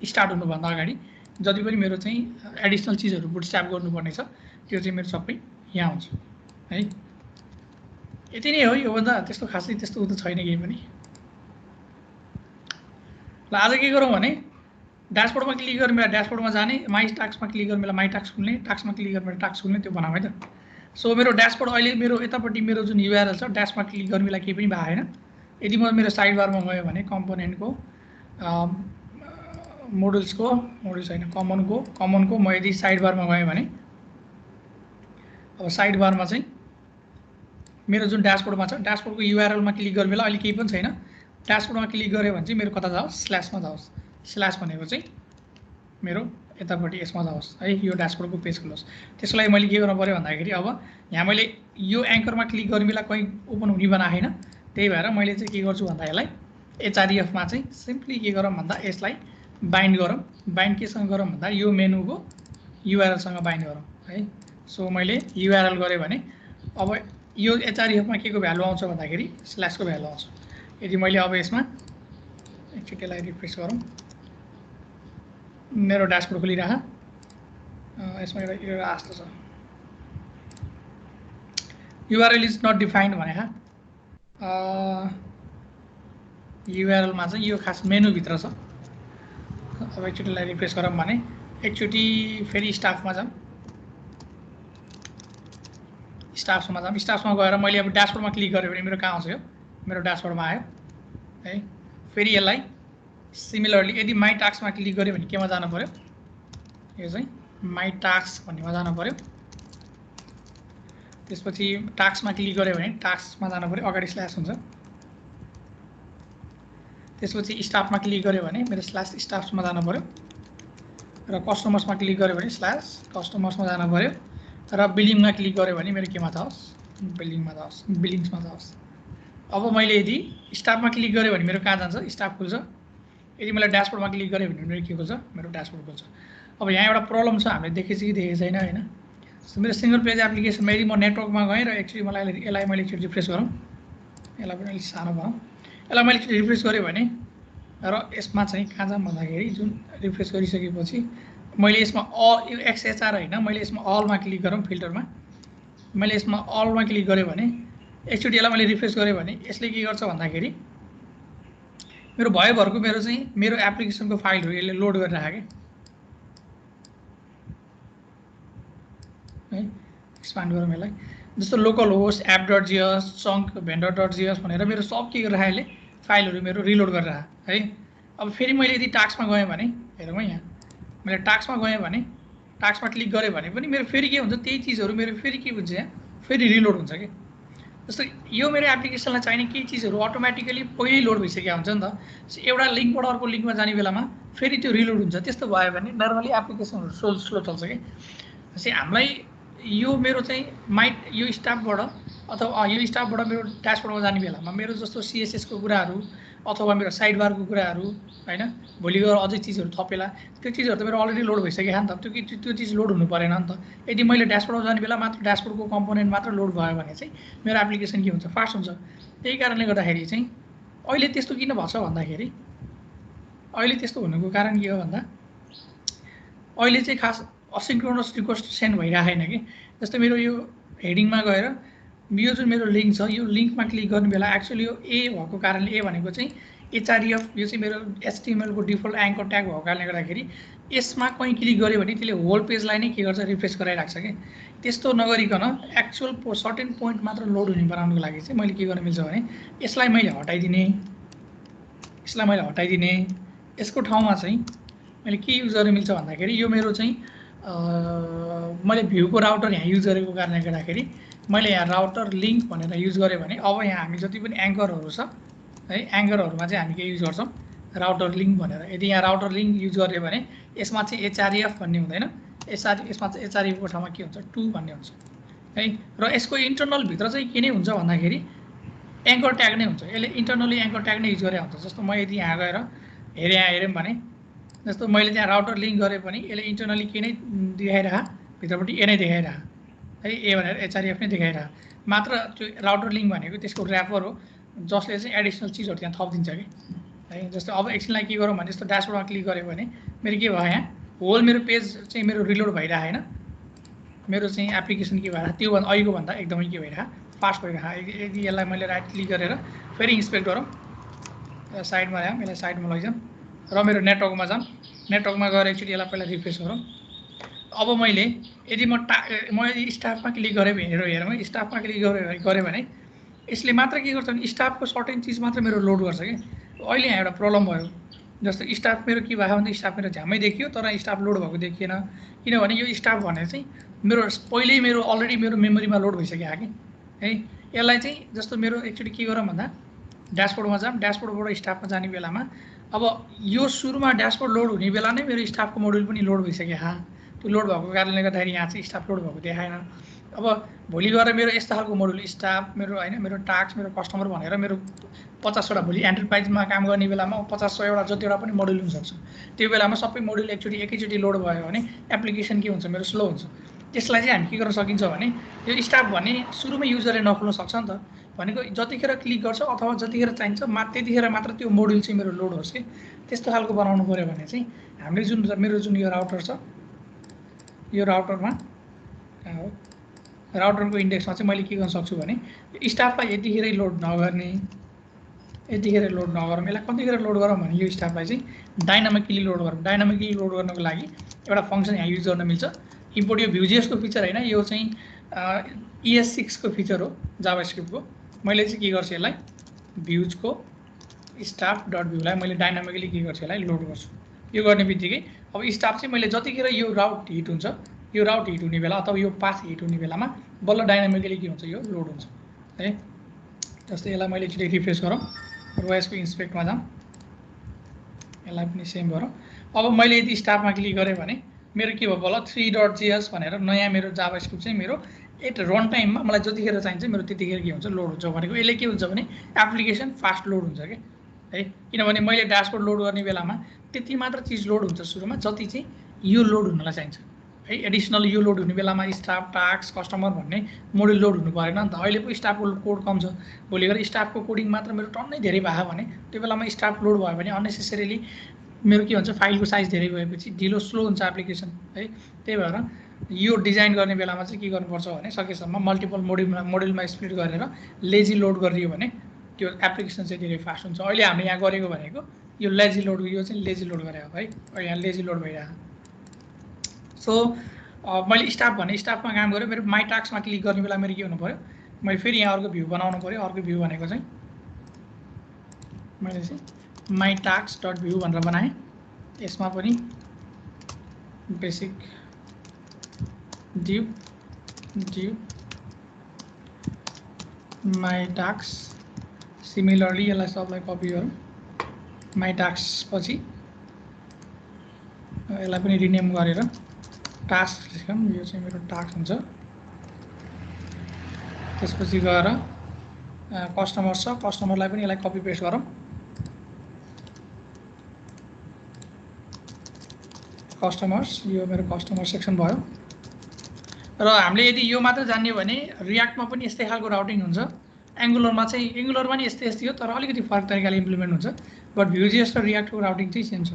स्टार्ट हुनुभन्दा अगाडि जति पनि मेरो चाहिँ एडिसनल चिजहरू बुटस्ट्र्याप गर्नुपर्ने छ त्यो चाहिँ मेरो सबै यहाँ हुन्छ है यति नै हो योभन्दा त्यस्तो खासै त्यस्तो उतो छैन केही पनि ल आज के गरौँ भने ड्यासबोर्डमा क्लिक गरेर मेरो ड्यासबोर्डमा जाने माई टास्कमा क्लिक गरेर मेरो माई टास्क खुल्ने टास्कमा क्लिक गरेर मेरो टास्क खुल्ने त्यो बनाऊँ है त सो मेरो ड्यासबोर्ड अहिले मेरो यतापट्टि मेरो जुन युआरएल छ ड्यासमा क्लिक गर्ने बेला केही पनि भएको छैन यदि म मेरो साइड बारमा गयो भने कम्पोनेन्टको मोडल्सको मोडल्स होइन कमनको म यदि साइड बारमा गएँ भने अब साइड बारमा चाहिँ मेरो जुन ड्यासबोर्डमा छ ड्यासबोर्डको युआरएलमा क्लिक गर्ने बेला अहिले केही पनि छैन ड्यासबोर्डमा क्लिक गऱ्यो भने चाहिँ मेरो कता जाओस् स्ल्यासमा जाओस् स्ल्यास भनेको चाहिँ मेरो यतापट्टि यसमा जाओस् है यो ड्यासबोर्डको पेज खुलोस् त्यसको लागि मैले के गर्नु पऱ्यो भन्दाखेरि अब यहाँ मैले यो एङ्करमा क्लिक गर्ने बेला कहीँ ओपन हुने बनाएको छैन त्यही भएर मैले चाहिँ के गर्छु भन्दा यसलाई एचआरइएफमा चाहिँ सिम्पली के गरौँ भन्दा यसलाई बाइन्ड गरौँ बाइन्ड केसँग गरौँ भन्दा यो मेनुको युआरएलसँग बाइन्ड गरौँ है सो मैले युआरएल गरेँ भने अब यो एचआरइएफमा के को भ्यालु आउँछ भन्दाखेरि स्ल्यासको भ्यालु आउँछ यदि मैले अब यसमा एकचोटि यसलाई रिफ्रेस गरौँ मेरो ड्यासबोर्ड खोलिरह यसमा एउटा आस्तो छ URL इज नट डिफाइन्ड भने URL मा चाहिँ यो खास मेनुभित्र छ। अब एकचोटिलाई रिफ्रेस गरौँ भने एकचोटि फेरि स्टाफमा जाऊँ, स्टाफ्समा गएर मैले अब ड्यासबोर्डमा क्लिक गरेँ भने मेरो कहाँ आउँछ, यो मेरो ड्यासबोर्डमा आयो है। फेरि यसलाई सिमिलरली यदि माई टास्कमा क्लिक गऱ्यो भने केमा जानु पर्यो, यो चाहिँ माई टास्क भन्नेमा जानु पर्यो। त्यसपछि टास्कमा क्लिक गऱ्यो भने टास्कमा जानु पर्यो, अगाडि स्ल्यास हुन्छ। त्यसपछि स्टाफमा क्लिक गऱ्यो भने मेरो स्ल्यास स्टाफ्समा जानु पर्यो र कस्टमर्समा क्लिक गऱ्यो भने स्ल्यास कस्टमर्समा जानु पर्यो र बिलिङमा क्लिक गऱ्यो भने मेरो केमा जाओस्, बिलिङ्समा जाओस्। अब मैले यदि स्टाफमा क्लिक गरेँ भने मेरो कहाँ जान्छ, स्टाफ खुल्छ। यदि मैले ड्यासबोर्डमा क्लिक गरेँ भने मेरो के खुल्छ, मेरो ड्यासबोर्ड खुल्छ। अब यहाँ एउटा प्रब्लम छ, हामीले देखेको कि देखेको छैन होइन। मेरो सिङ्गल पेज एप्लिकेसनमा यदि म नेटवर्कमा गएँ र एक्चुअली यसलाई मैले एकचोटि रिफ्रेस गरौँ, यसलाई पनि अलिक सानो बनाऊँ। यसलाई मैले एकचोटि रिफ्रेस गरेँ भने र यसमा चाहिँ कहाँ जाऊँ भन्दाखेरि जुन रिफ्रेस गरिसकेपछि मैले यसमा यो XHR होइन, मैले यसमा अलमा क्लिक गरौँ, फिल्टरमा मैले यसमा अलमा क्लिक गरेँ भने एकचोटि यसलाई मैले रिफ्रेस गरेँ भने यसले के गर्छ भन्दाखेरि मेरो भयोभरको मेरो एप्लिकेसनको फाइलहरू यसले लोड गरेर राख्यो है। एक्सपान्ड गरौँ यसलाई, जस्तो local host app.js chunk vendor.js भनेर मेरो सब के गरेर राख्यो, यसले फाइलहरू मेरो रिलोड गरेर राख्यो है। अब फेरि मैले यदि टास्कमा गएँ भने हेरौँ है, यहाँ मैले टास्कमा गएँ भने टास्कमा क्लिक गरेँ भने पनि मेरो फेरि के हुन्छ, त्यही चिजहरू मेरो फेरि के हुन्छ, यहाँ फेरि रिलोड हुन्छ कि। जस्तो यो मेरो एप्लिकेसनलाई चाहिने केही चिजहरू अटोमेटिकली पहिल्यै लोड भइसकेको हुन्छ नि त। एउटा लिङ्कबाट अर्को लिङ्कमा जाने बेलामा फेरि त्यो रिलोड हुन्छ। त्यस्तो भयो भने नर्मली एप्लिकेसनहरू स्लो चल्छ कि। जस्तै हामीलाई यो मेरो चाहिँ यो स्टाफबाट अथवा यो स्टाफबाट मेरो ड्यासबोर्डमा जाने बेलामा मेरो जस्तो CSS को कुराहरू अथवा मेरो साइड बारको कुराहरू होइन, भोलि गएर अझै चिजहरू थपेला, त्यो चिजहरू त मेरो अलरेडी लोड भइसक्यो नि त। त्यो चिज लोड हुनु परेन नि त। यदि मैले ड्यासबोर्डमा जाने बेला मात्र ड्यासबोर्डको कम्पोनेन्ट मात्र लोड भयो भने चाहिँ मेरो एप्लिकेसन के हुन्छ, फास्ट हुन्छ। त्यही कारणले गर्दाखेरि चाहिँ अहिले त्यस्तो किन भएको छ भन्दाखेरि अहिले त्यस्तो हुनुको कारण के हो भन्दा अहिले चाहिँ खास असिन्क्रोनस रिक्वेस्ट सेन्ड भइरहेको छैन कि। जस्तै मेरो यो हेडिङमा गएर यो जुन मेरो लिङ्क छ, यो लिङ्कमा क्लिक गर्ने बेला एक्चुअली यो ए भएको कारणले, ए भनेको चाहिँ HREF, यो चाहिँ मेरो HTML को डिफल्ट एङ्कर ट्याग भएको कारणले गर्दाखेरि यसमा कहीँ क्लिक गऱ्यो भने त्यसले होल पेजलाई नै के गर्छ, रिफ्रेस गराइराख्छ कि। त्यस्तो नगरिकन एक्चुअल सर्टेन पोइन्ट मात्र लोड हुने बनाउनुको लागि चाहिँ मैले के गर्न मिल्छ भने यसलाई मैले हटाइदिने, यसको ठाउँमा चाहिँ मैले के युज गर्न मिल्छ भन्दाखेरि यो मेरो चाहिँ मैले भ्यूको राउटर यहाँ युज गरेको कारणले गर्दाखेरि मैले यहाँ राउटर लिङ्क भनेर युज गरेँ भने अब यहाँ हामी जति पनि एङ्करहरू छ है, एङ्करहरूमा चाहिँ हामी के युज गर्छौँ, राउटर लिङ्क भनेर। यदि यहाँ राउटर लिङ्क युज गऱ्यो भने यसमा चाहिँ HREF भन्ने हुँदैन, यसमा चाहिँ HREF को ठाउँमा के हुन्छ, 2 भन्ने हुन्छ है। र यसको इन्टरनलभित्र चाहिँ के नै हुन्छ भन्दाखेरि एङ्कर ट्याग नै हुन्छ। यसले इन्टरनली एङ्कर ट्याग नै युज गरे हुन्छ। जस्तो म यदि यहाँ गएर हेऱ्यौँ भने जस्तो मैले त्यहाँ राउटर लिङ्क गरेँ पनि यसले इन्टरनली के नै देखाइरह, भित्रपट्टि ए नै देखाइरह है, ए भनेर HREF नै देखाइरह। मात्र त्यो राउटर लिङ्क भनेको त्यसको ऱ्यापर हो जसले चाहिँ एडिसनल चिजहरू त्यहाँ थपिदिन्छ कि है। जस्तो अब एकछिनलाई के गरौँ भने जस्तो ड्यासबोर्डमा क्लिक गऱ्यो भने मेरो के भयो, यहाँ होल मेरो पेज चाहिँ मेरो रिलोड भइरहेको होइन, मेरो चाहिँ एप्लिकेसन के भइरहेको त्यो अहिलेको भन्दा एकदमै के भइरहेको, फास्ट भइरहेको। यदि यसलाई मैले राइट क्लिक गरेर फेरि इन्सपेक्ट गरौँ, साइडमा ल्याऊँ, यसलाई साइडमा लैजाऊँ र मेरो नेटवर्कमा जाऊँ, नेटवर्कमा गएर एकचोटि यसलाई पहिला रिफ्रेस गरौँ। अब मैले यदि म यदि स्टाफमा क्लिक गरेँ भने हेरौँ, स्टाफमा क्लिक गरेँ भने यसले मात्र के गर्छ भने स्टाफको सर्टेन चिज मात्र मेरो लोड गर्छ कि। अहिले यहाँ एउटा प्रब्लम भयो, जस्तो स्टाफ मेरो के भयो भने स्टाफ मेरो झ्यामै देखियो तर स्टाफ लोड भएको देखिएन, किनभने यो स्टाफ भने चाहिँ मेरो पहिल्यै मेरो अलरेडी मेरो मेमोरीमा लोड भइसक्यो कि है। यसलाई चाहिँ जस्तो मेरो एकचोटि के गरौँ भन्दा ड्यासबोर्डमा जाऊँ, ड्यासबोर्डबाट स्टाफमा जाने बेलामा अब यो सुरुमा ड्यासबोर्ड लोड हुने बेला नै मेरो स्टाफको मोड्युल पनि लोड भइसक्यो। त्यो लोड भएको कारणले गर्दाखेरि यहाँ चाहिँ स्टाफ लोड भएको देखाएन। अब भोलि गएर मेरो यस्तो खालको मोड्युल स्टाफ मेरो होइन, मेरो टास्क, मेरो कस्टमर भनेर मेरो 50वटा भोलि एन्टरप्राइजमा काम गर्ने बेलामा 50-100 जतिवटा पनि मोड्युल हुनसक्छ। त्यो बेलामा सबै मोड्युल एकैचोटि लोड भयो भने एप्लिकेसन के हुन्छ, मेरो स्लो हुन्छ। त्यसलाई चाहिँ हामी के गर्न सकिन्छ भने यो स्टाफ भन्ने सुरुमै युजरले नखोल्न सक्छ नि त। भनेको जतिखेर क्लिक गर्छ अथवा जतिखेर चाहिन्छ त्यतिखेर मात्र त्यो मोड्युल चाहिँ मेरो लोड होस् कि त्यस्तो खालको बनाउनु पऱ्यो भने चाहिँ हामीले जुन मेरो जुन यो राउटर छ यो राउटरमा कहाँ हो राउटरको इन्डेक्समा चाहिँ मैले के गर्न सक्छु भने स्टाफलाई यतिखेरै लोड नगर्ने यतिखेर लोड नगरौँ यसलाई कतिखेर लोड गरौँ भने यो स्टाफलाई चाहिँ डाइनामिकली लोड गरौँ डाइनामिकली लोड गर्नको लागि एउटा फङ्सन यहाँ युज गर्न मिल्छ इम्पोर्ट यो भ्युजेसको फिचर होइन यो चाहिँ ES6 को फिचर हो जाभास्क्रिप्टको मैले चाहिँ के गर्छु यसलाई भ्युजको स्टाफ डट भ्यूलाई मैले डाइनामिकली के गर्छु यसलाई लोड गर्छु यो गर्ने बित्तिकै अब स्टाफ चाहिँ मैले जतिखेर यो राउट हिट हुन्छ यो राउट हिट हुने बेला अथवा यो पाथ हिट हुने बेलामा बल्ल डाइनामिकली के हुन्छ यो लोड हुन्छ है जस्तै यसलाई मैले एकचोटि रिफ्रेस गरौँ रोएसको इन्सपेक्टमा जाऊँ यसलाई पनि सेम गरौँ अब मैले यदि स्टाफमा क्लिक गरेँ भने मेरो के भयो बल्ल 3.js भनेर नयाँ मेरो जाभास्क्रिप्ट चाहिँ मेरो एट रन टाइममा मलाई जतिखेर चाहिन्छ मेरो त्यतिखेर के हुन्छ लोड हुन्छ भनेको यसले के हुन्छ भने एप्लिकेसन फास्ट लोड हुन्छ क्या है किनभने मैले ड्यासबोर्ड लोड गर्ने बेलामा त्यति मात्र चिज लोड हुन्छ सुरुमा जति चाहिँ यो लोड हुनलाई चाहिन्छ है एडिसनल यो लोड हुने बेलामा स्टाफ टास्क कस्टमर भन्ने मोड्युल लोड हुनु परेन नि त अहिले पो स्टाफको कोड कम छ भोलि गएर स्टाफको कोडिङ मात्र मेरो टन्नै धेरै भयो भने त्यो बेलामा स्टाफ लोड भयो भने अननेसेसरीली मेरो के भन्छ फाइलको साइज धेरै भएपछि ढिलो स्लो हुन्छ एप्लिकेसन है त्यही भएर यो डिजाइन गर्ने बेलामा चाहिँ के गर्नुपर्छ भने सकेसम्म मल्टिपल मोड्युलमा स्प्लिट गरेर लेजी लोड गरियो भने त्यो एप्लिकेसन चाहिँ धेरै फास्ट हुन्छ अहिले हामीले यहाँ गरेको भनेको यो लेजी लोड यो चाहिँ लेजी लोड गरेको है यहाँ लेजी लोड भइरहेको सो मैले स्टाफ भने स्टाफमा काम गरेँ मेरो माई टास्कमा क्लिक गर्ने बेला मेरो के हुनु पऱ्यो मैले फेरि यहाँ अर्को भ्यू बनाउनु पऱ्यो अर्को भ्यू भनेको चाहिँ मैले चाहिँ माई टास्क डट भ्यू भनेर बनाएँ यसमा पनि basic div my task similarly यसलाई सबलाई कपी गरौँ my task पछि यसलाई पनि रिनेम गरेर टास्क लेखौँ यो चाहिँ मेरो टास्क हुन्छ त्यसपछि गएर कस्टमर छ कस्टमरलाई पनि यसलाई कपी पेस्ट गरौँ कस्टमर्स यो मेरो कस्टमर सेक्सन भयो र हामीले यदि यो मात्र जान्ने हो भने रियाक्टमा पनि यस्तै खालको राउटिङ हुन्छ एङ्गुलरमा चाहिँ एङ्गुलरमा नि यस्तै हो तर अलिकति फरक तरिकाले इम्प्लिमेन्ट हुन्छ बट भ्युजेस र रियाक्टको राउटिङ चाहिँ सेम छ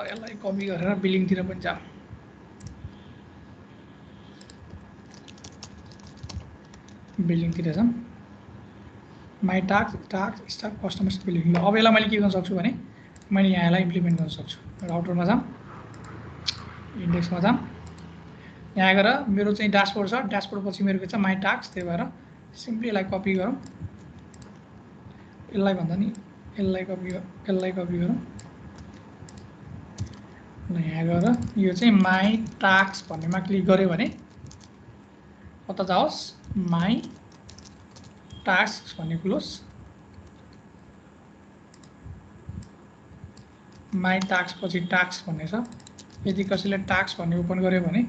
यसलाई कपी गरेर बिलिङतिर पनि जाऊँ बिलिङतिर जाऊँ my task staff customers billing ल अब यसलाई मैले के गर्न सक्छु भने मैले यहाँ यसलाई इम्प्लिमेन्ट गर्न सक्छु राउटरमा जाऊँ इन्डेक्समा जाऊँ यहाँ गएर मेरो चाहिँ ड्यासबोर्ड छ ड्यासबोर्ड पछि मेरो के छ माई टास्क त्यही भएर सिम्पली यसलाई कपी गरौँ यसलाई भन्दा नि यसलाई कपी गरौँ ल यहाँ गएर यो चाहिँ माई टास्क भन्नेमा क्लिक गऱ्यो भने कता जाओस् माई टास्क भन्ने क्लोज माई टास्क पछि टास्क भन्ने छ यदि कसैले टास्क भन्ने ओपन गर्यो भने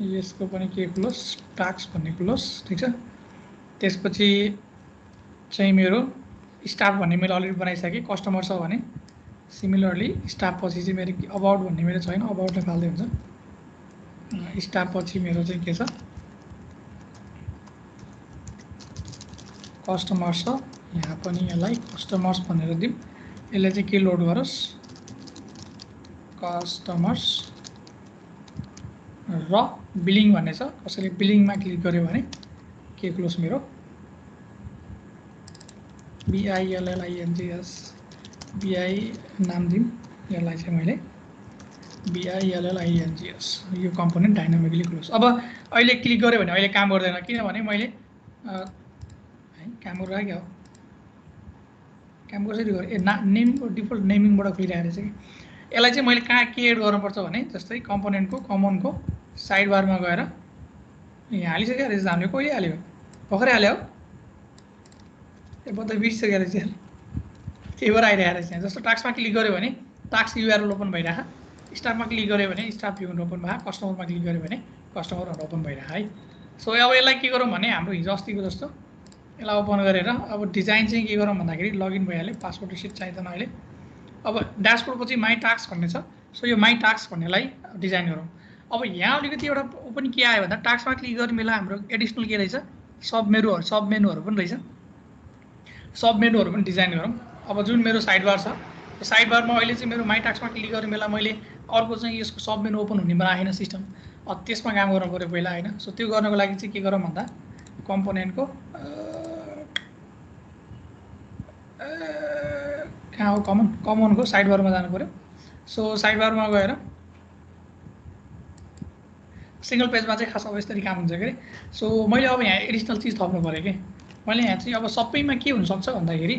यसको पनि के क्लोज टास्क भन्ने क्लोज ठीक छ त्यसपछि चाहिँ मेरो स्टाफ भन्ने मैले अलरेडी बनाइसकेँ कस्टमर छ भने सिमिलरली स्टाफ पछि चाहिँ मेरो अबाउट भन्ने मेरो छैन अबाउटलाई फाल्दै हुन्छ स्टाफ पछि मेरो चाहिँ के छ कस्टमर्स छ यहाँ पनि यसलाई कस्टमर्स भनेर दिउँ यसले चाहिँ के लोड गरोस् कस्टमर्स र बिलिङ भन्ने छ कसैले बिलिङमा क्लिक गर्यो भने के क्लोज मेरो BILLINGS BI नाम दिउँ यसलाई चाहिँ मैले BILLINGS यो कम्पोनेन्ट डाइनामिकली क्लोज अब अहिले क्लिक गऱ्यो भने अहिले काम गर्दैन किनभने मैले काम गरेर क्या हो काम कसरी गरेँ ए नेमको डिफल्ट नेमिङबाट खोलिरहेको रहेछ कि यसलाई चाहिँ मैले कहाँ के एड गर्नुपर्छ भने जस्तै कम्पोनेन्टको कमनको साइड बारमा गएर यहाँ हालिसक्यो रहेछ हामीले कहिले हाल्यो भर्खरै हाल्यो हो ए बत्ता बिर्सिसक्यो रहेछ त्यही भएर आइरहेको रहेछ यहाँ जस्तो टास्कमा क्लिक गऱ्यो भने टास्क युआरएल ओपन भइरहेको स्टाफमा क्लिक गऱ्यो भने स्टाफ भ्यू ओपन भयो कस्टमरमा क्लिक गऱ्यो भने कस्टमरहरू ओपन भइरहेको है सो अब यसलाई के गरौँ भने हाम्रो हिजो अस्तिको जस्तो यसलाई ओपन गरेर अब डिजाइन चाहिँ के गरौँ भन्दाखेरि लगइन भइहाल्यो पासवर्ड रिसिट चाहिँदैन अहिले अब ड्यासबोर्डको चाहिँ माई टास्क भन्ने छ। सो यो माई टास्क भन्नेलाई डिजाइन गरौँ। अब यहाँ अलिकति एउटा पनि के आयो भन्दा टास्कमा क्लिक गर्ने बेला हाम्रो एडिसनल के रहेछ, सब मेनुहरू पनि रहेछ। सब मेनुहरू पनि डिजाइन गरौँ। अब जुन मेरो साइड बार छ, साइड बारमा अहिले चाहिँ मेरो माई टास्कमा क्लिक गर्ने बेला मैले अर्को चाहिँ यसको सब मेनु ओपन हुने राखेन सिस्टम। त्यसमा काम गर्नु पऱ्यो पहिला होइन। सो त्यो गर्नको लागि चाहिँ के गरौँ भन्दा कम्पोनेन्टको कहाँ हो कमनको साइड बारमा जानु पऱ्यो। सो साइड बारमा गएर सिंगल पेजमा चाहिँ खास अब यसरी काम हुन्छ के। सो मैले अब यहाँ एडिसनल चिज थप्नु पऱ्यो कि मैले यहाँ चाहिँ अब सबैमा के हुनसक्छ भन्दाखेरि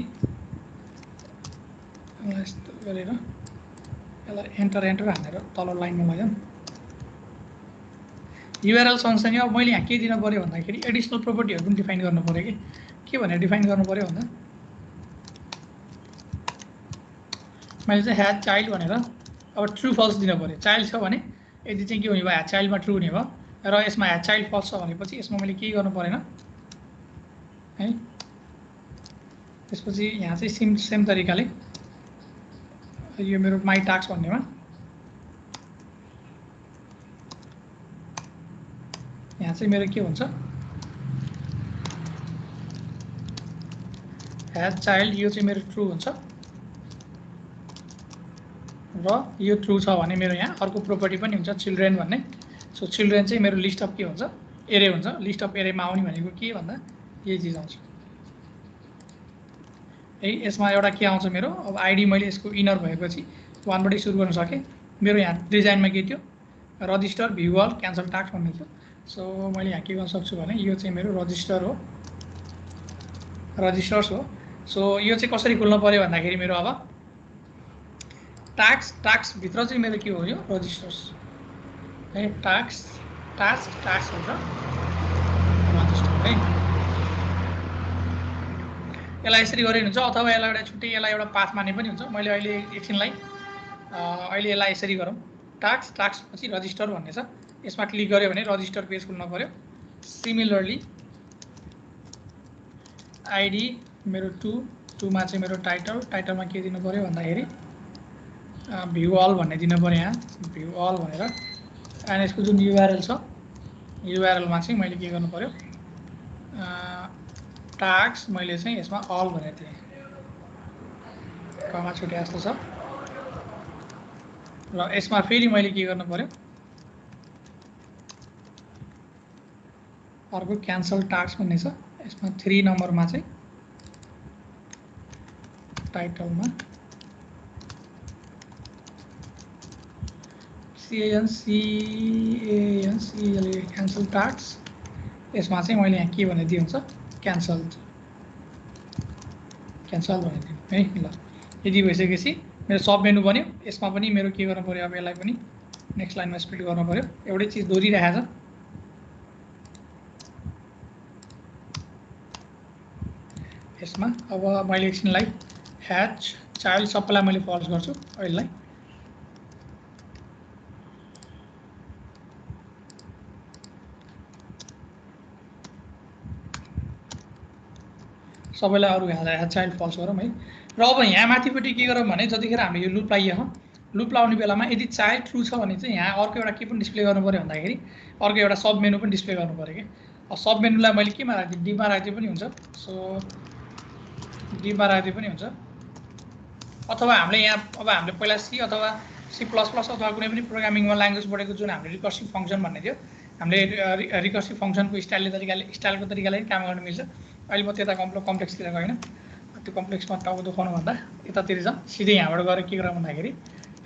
यस्तो गरेर यसलाई एन्टर हानेर तल लाइनमा लैजाउँ। युआरएल सँगसँगै अब मैले यहाँ के दिन पऱ्यो भन्दाखेरि एडिसनल प्रोपर्टीहरू पनि डिफाइन गर्नु पऱ्यो कि के भनेर डिफाइन गर्नु पऱ्यो भन्दा मैले चाहिँ ह्याज चाइल्ड भनेर अब ट्रु फल्स दिन पऱ्यो। चाइल्ड छ भने यदि चाहिँ के हुने भयो, ह्याज चाइल्डमा ट्रु हुने भयो र यसमा ह्याज चाइल्ड फल्स छ भनेपछि यसमा मैले केही गर्नु परेन है। त्यसपछि यहाँ चाहिँ सेम तरिकाले यो मेरो माई टास्क भन्नेमा यहाँ चाहिँ मेरो के हुन्छ, ह्याज चाइल्ड यो चाहिँ मेरो ट्रु हुन्छ र यो ट्रु छ भने मेरो यहाँ अर्को प्रोपर्टी पनि हुन्छ चिल्ड्रेन भन्ने। सो चिल्ड्रेन चाहिँ मेरो लिस्ट अफ के हुन्छ, एरे हुन्छ। लिस्ट अफ एरेमा आउने भनेको के भन्दा यही चिज आउँछ है। यसमा एउटा के आउँछ मेरो, अब आइडी मैले यसको इनर भएपछि वानबाटै सुरु गर्न सकेँ। मेरो यहाँ डिजाइनमा के थियो, register view all cancel task भन्ने थियो। सो मैले यहाँ के गर्न सक्छु भने यो चाहिँ मेरो रजिस्टर्स हो। सो यो चाहिँ कसरी खुल्न पऱ्यो भन्दाखेरि मेरो अब टास्कभित्र चाहिँ मेरो के हो, यो रजिस्टर्स है। टास्क हुन्छ रजिस्टर है। यसलाई यसरी गरे हुन्छ अथवा यसलाई एउटा छुट्टै यसलाई एउटा पाथ माने पनि हुन्छ। मैले अहिले एकछिनलाई अहिले यसलाई यसरी गरौँ। टास्क पछि रजिस्टर भन्ने छ, यसमा क्लिक गऱ्यो भने रजिस्टर पेज खुल्न पऱ्यो। सिमिलरली आइडी मेरो टूमा चाहिँ मेरो टाइटलमा के दिनु पऱ्यो भन्दाखेरि भ्यू अल भन्ने दिनु पऱ्यो। यहाँ भ्यू अल भनेर अनि यसको जुन युआरएल छ, युआरएलमा चाहिँ मैले के गर्नु पऱ्यो, टास्क मैले चाहिँ यसमा अल भनेर दिएँ, कमा छुटे जस्तो छ। र यसमा फेरि मैले के गर्नु पऱ्यो, अर्को क्यान्सल टास्क भन्ने छ। यसमा 3 नम्बरमा चाहिँ टाइटलमा CANCEL क्यान्सल टास्क। यसमा चाहिँ मैले यहाँ के भने दिए हुन्छ, क्यान्सल भनेर दिएँ है। ल यदि भइसकेपछि मेरो सब मेनु बन्यो। यसमा पनि मेरो के गर्नु पऱ्यो, अब यसलाई पनि नेक्स्ट लाइनमा स्प्लिट गर्नु पऱ्यो। एउटै चिज दोहोरिरहेको छ। यसमा अब मैले एकछिनलाई ह्याज चाइल्ड सबैलाई मैले फल्स गर्छु अहिलेलाई। सबैलाई अरू ह्याज चाइल्ड फल्स गरौँ है। र अब यहाँ माथिपट्टि के गरौँ भने जतिखेर हामीले यो लुप लाइए लुप लाउने बेलामा यदि चाइल्ड ट्रु छ भने चाहिँ यहाँ अर्को एउटा के पनि डिस्प्ले गर्नु पऱ्यो भन्दाखेरि अर्को एउटा सब मेनु पनि डिस्प्ले गर्नु पऱ्यो कि। अब सब मेनुलाई मैले केमा राखिदिएँ, डीमा राखिदिए पनि हुन्छ। सो डीमा राखिदिए पनि हुन्छ अथवा हामीले यहाँ अब हामीले पहिला सी अथवा C++ अथवा कुनै पनि प्रोग्रामिङमा ल्याङ्ग्वेज पढेको जुन हामीले रिकर्सिभ फङ्सन भन्ने थियो, हामीले रिकर्सिभ फङ्सनको स्टाइलको तरिकाले काम गर्न मिल्छ। अहिले म त्यता कम्प्लेक्सतिर गएन, त्यो कम्प्लेक्समा टाउको दुखाउनु भन्दा यतातिर जाउँ। सिधै यहाँबाट गएर के गरौँ भन्दाखेरि